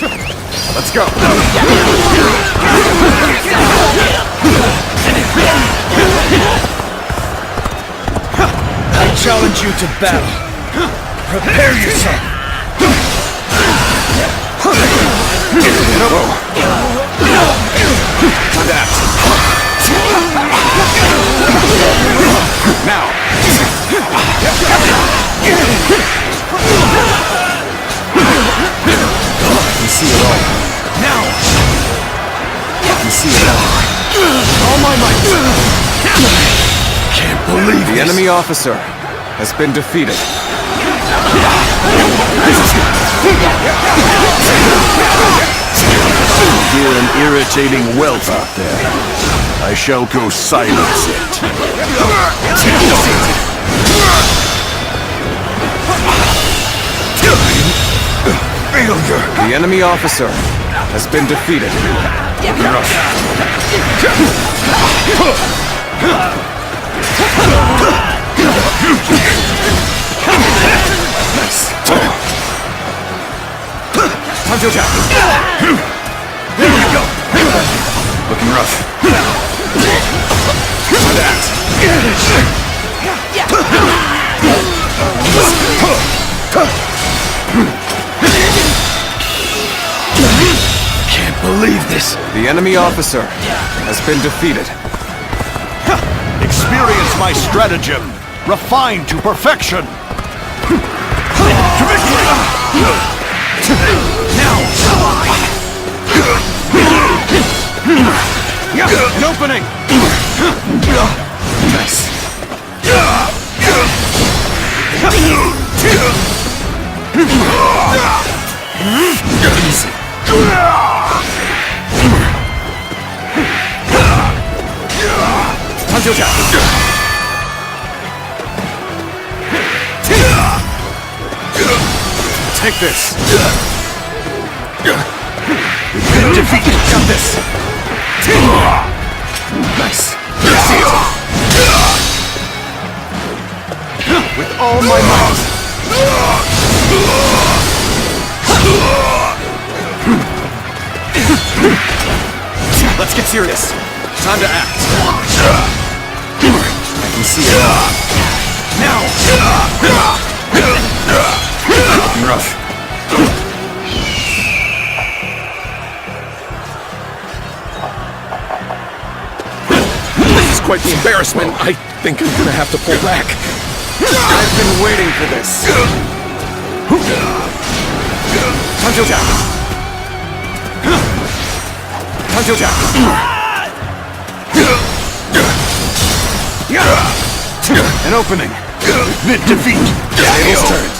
Let's go. I challenge you to battle. Prepare yourself. Adapt. Now. You see it all. Now. You see it all. All my might. Can't believe The enemy officer has been defeated. Hear an irritating whelp out there. I shall go silence it. Failure. The enemy officer has been defeated. Nice. Time to attack. There we go. Looking rough. Time to act. Can't believe this. The enemy officer has been defeated. Experience my stratagem, refined to perfection. To victory! Now! An opening! Nice. Easy. Time to attack. Take this. Defeated. Got this. Nice. See it. With all my might. Let's get serious. Time to act. I can see it. Now! Looking rough. This is quite the embarrassment. I think I'm gonna have to pull back. I've been waiting for this. Time to attack. Time to attack. An opening. Admit defeat. Tables turned.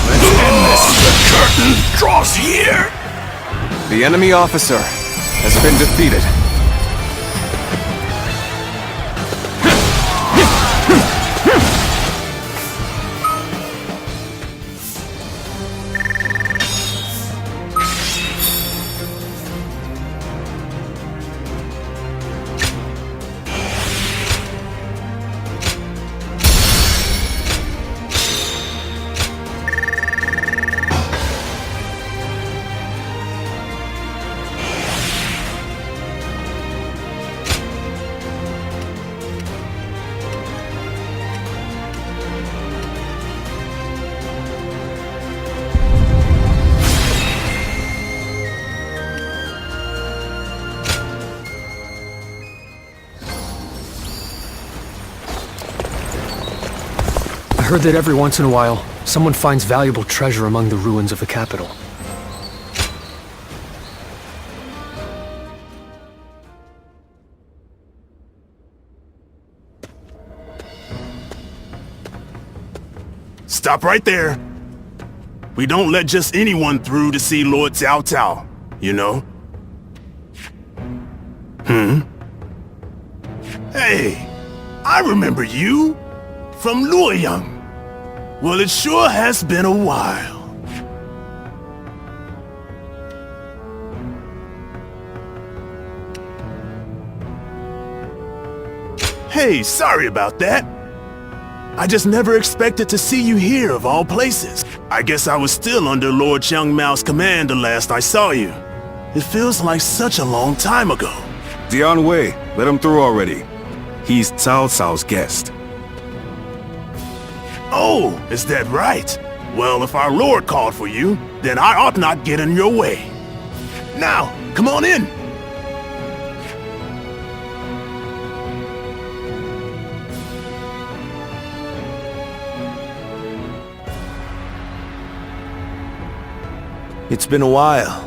Let's end this. The curtain draws here. The enemy officer has been defeated. I heard that every once in a while, someone finds valuable treasure among the ruins of the capital. Stop right there. We don't let just anyone through to see Lord Cao Cao, you know? Hey, I remember you from Luoyang. Well, it sure has been a while. Hey, sorry about that. I just never expected to see you here of all places. I guess I was still under Lord Xiang Mao's command the last I saw you. It feels like such a long time ago. Dian Wei, let him through already. He's Cao Cao's guest. Oh, is that right? Well, if our lord called for you, then I ought not get in your way. Now, come on in. It's been a while.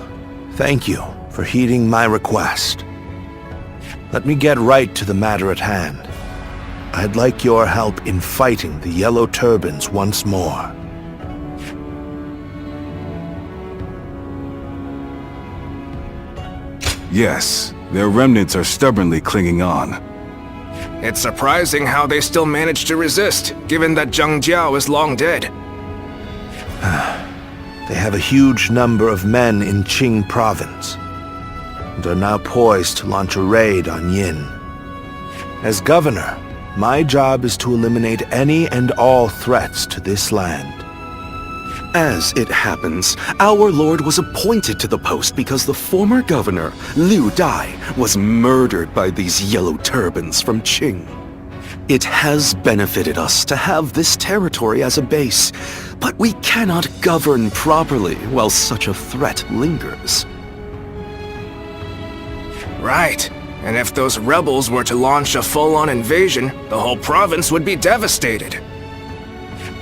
Thank you for heeding my request. Let me get right to the matter at hand. I'd like your help in fighting the Yellow Turbans once more. Yes, their remnants are stubbornly clinging on. It's surprising how they still manage to resist, given that Zhang Jiao is long dead. They have a huge number of men in Qing province, and are now poised to launch a raid on Yin. As governor, my job is to eliminate any and all threats to this land. As it happens, our lord was appointed to the post because the former governor, Liu Dai, was murdered by these yellow turbans from Qing. It has benefited us to have this territory as a base, but we cannot govern properly while such a threat lingers. Right. And if those rebels were to launch a full-on invasion, the whole province would be devastated.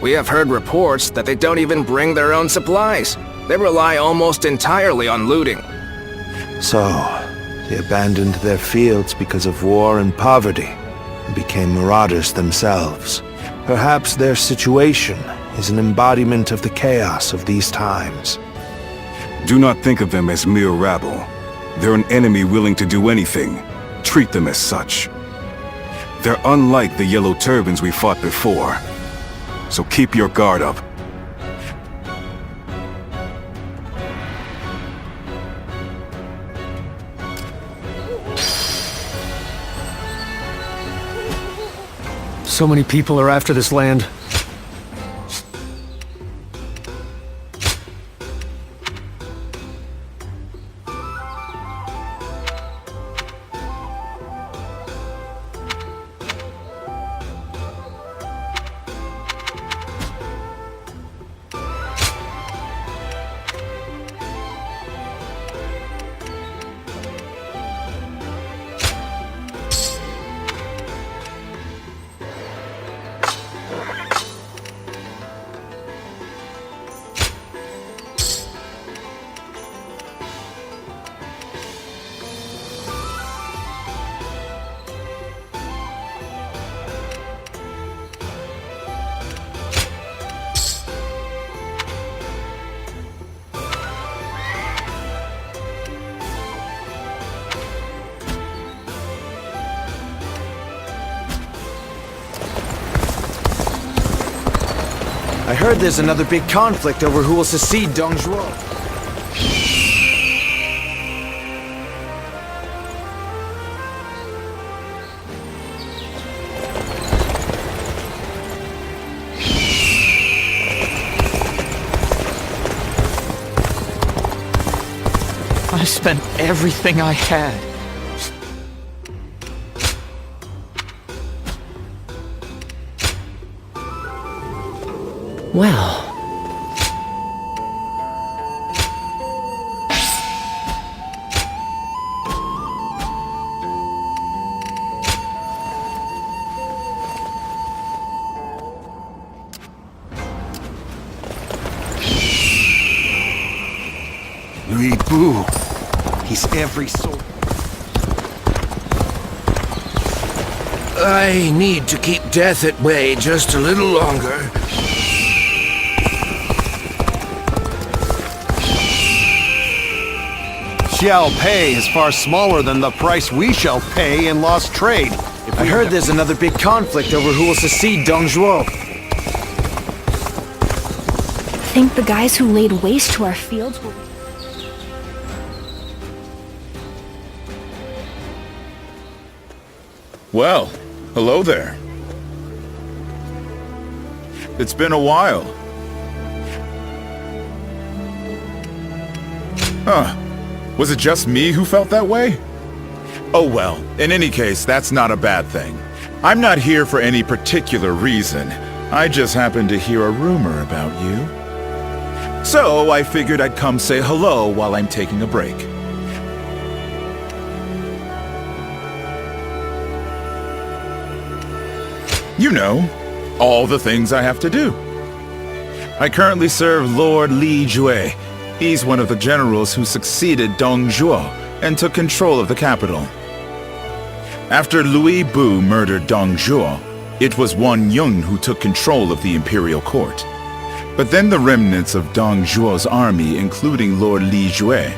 We have heard reports that they don't even bring their own supplies. They rely almost entirely on looting. So, they abandoned their fields because of war and poverty, and became marauders themselves. Perhaps their situation is an embodiment of the chaos of these times. Do not think of them as mere rabble. They're an enemy willing to do anything. Treat them as such. They're unlike the Yellow Turbans we fought before. So keep your guard up. So many people are after this land. I heard there's another big conflict over who will succeed Dong Zhuo. I spent everything I had. Well... Lui Bu. He's every sort. I need to keep death at bay just a little longer. Xiao Pei is far smaller than the price we shall pay in lost trade. I heard there's another big conflict over who will succeed Dong Zhuo. Think the guys who laid waste to our fields will... Well, hello there. It's been a while. Huh. Was it just me who felt that way? Oh well, in any case, that's not a bad thing. I'm not here for any particular reason. I just happened to hear a rumor about you. So I figured I'd come say hello while I'm taking a break. You know, all the things I have to do. I currently serve Lord Li Jue. He's one of the generals who succeeded Dong Zhuo and took control of the capital. After Louis Bu murdered Dong Zhuo, it was Wan Yun who took control of the imperial court. But then the remnants of Dong Zhuo's army, including Lord Li Jue,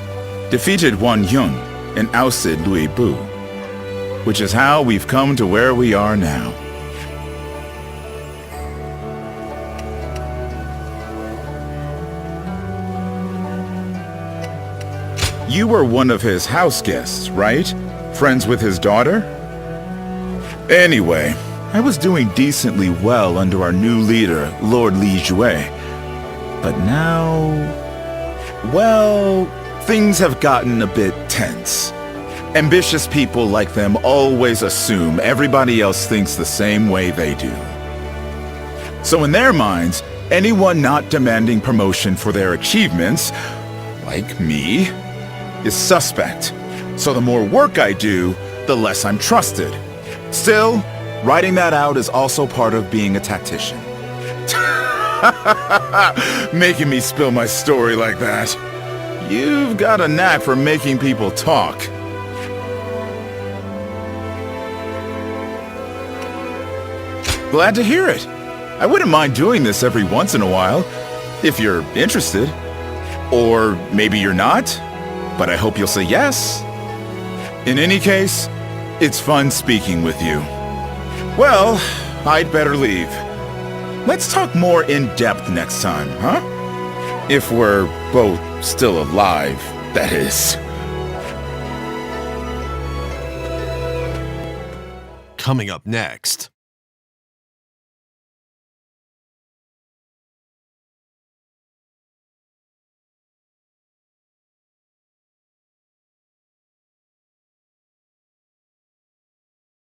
defeated Wan Yun and ousted Louis Bu. Which is how we've come to where we are now. You were one of his house guests, right? Friends with his daughter? Anyway, I was doing decently well under our new leader, Lord Li Jue. But now... well, things have gotten a bit tense. Ambitious people like them always assume everybody else thinks the same way they do. So in their minds, anyone not demanding promotion for their achievements, like me, is suspect. So the more work I do, the less I'm trusted. Still, writing that out is also part of being a tactician. Making me spill my story like that. You've got a knack for making people talk. Glad to hear it. I wouldn't mind doing this every once in a while, if you're interested. Or maybe you're not, but I hope you'll say yes. In any case, it's fun speaking with you. Well, I'd better leave. Let's talk more in depth next time, huh? If we're both still alive, that is. Coming up next.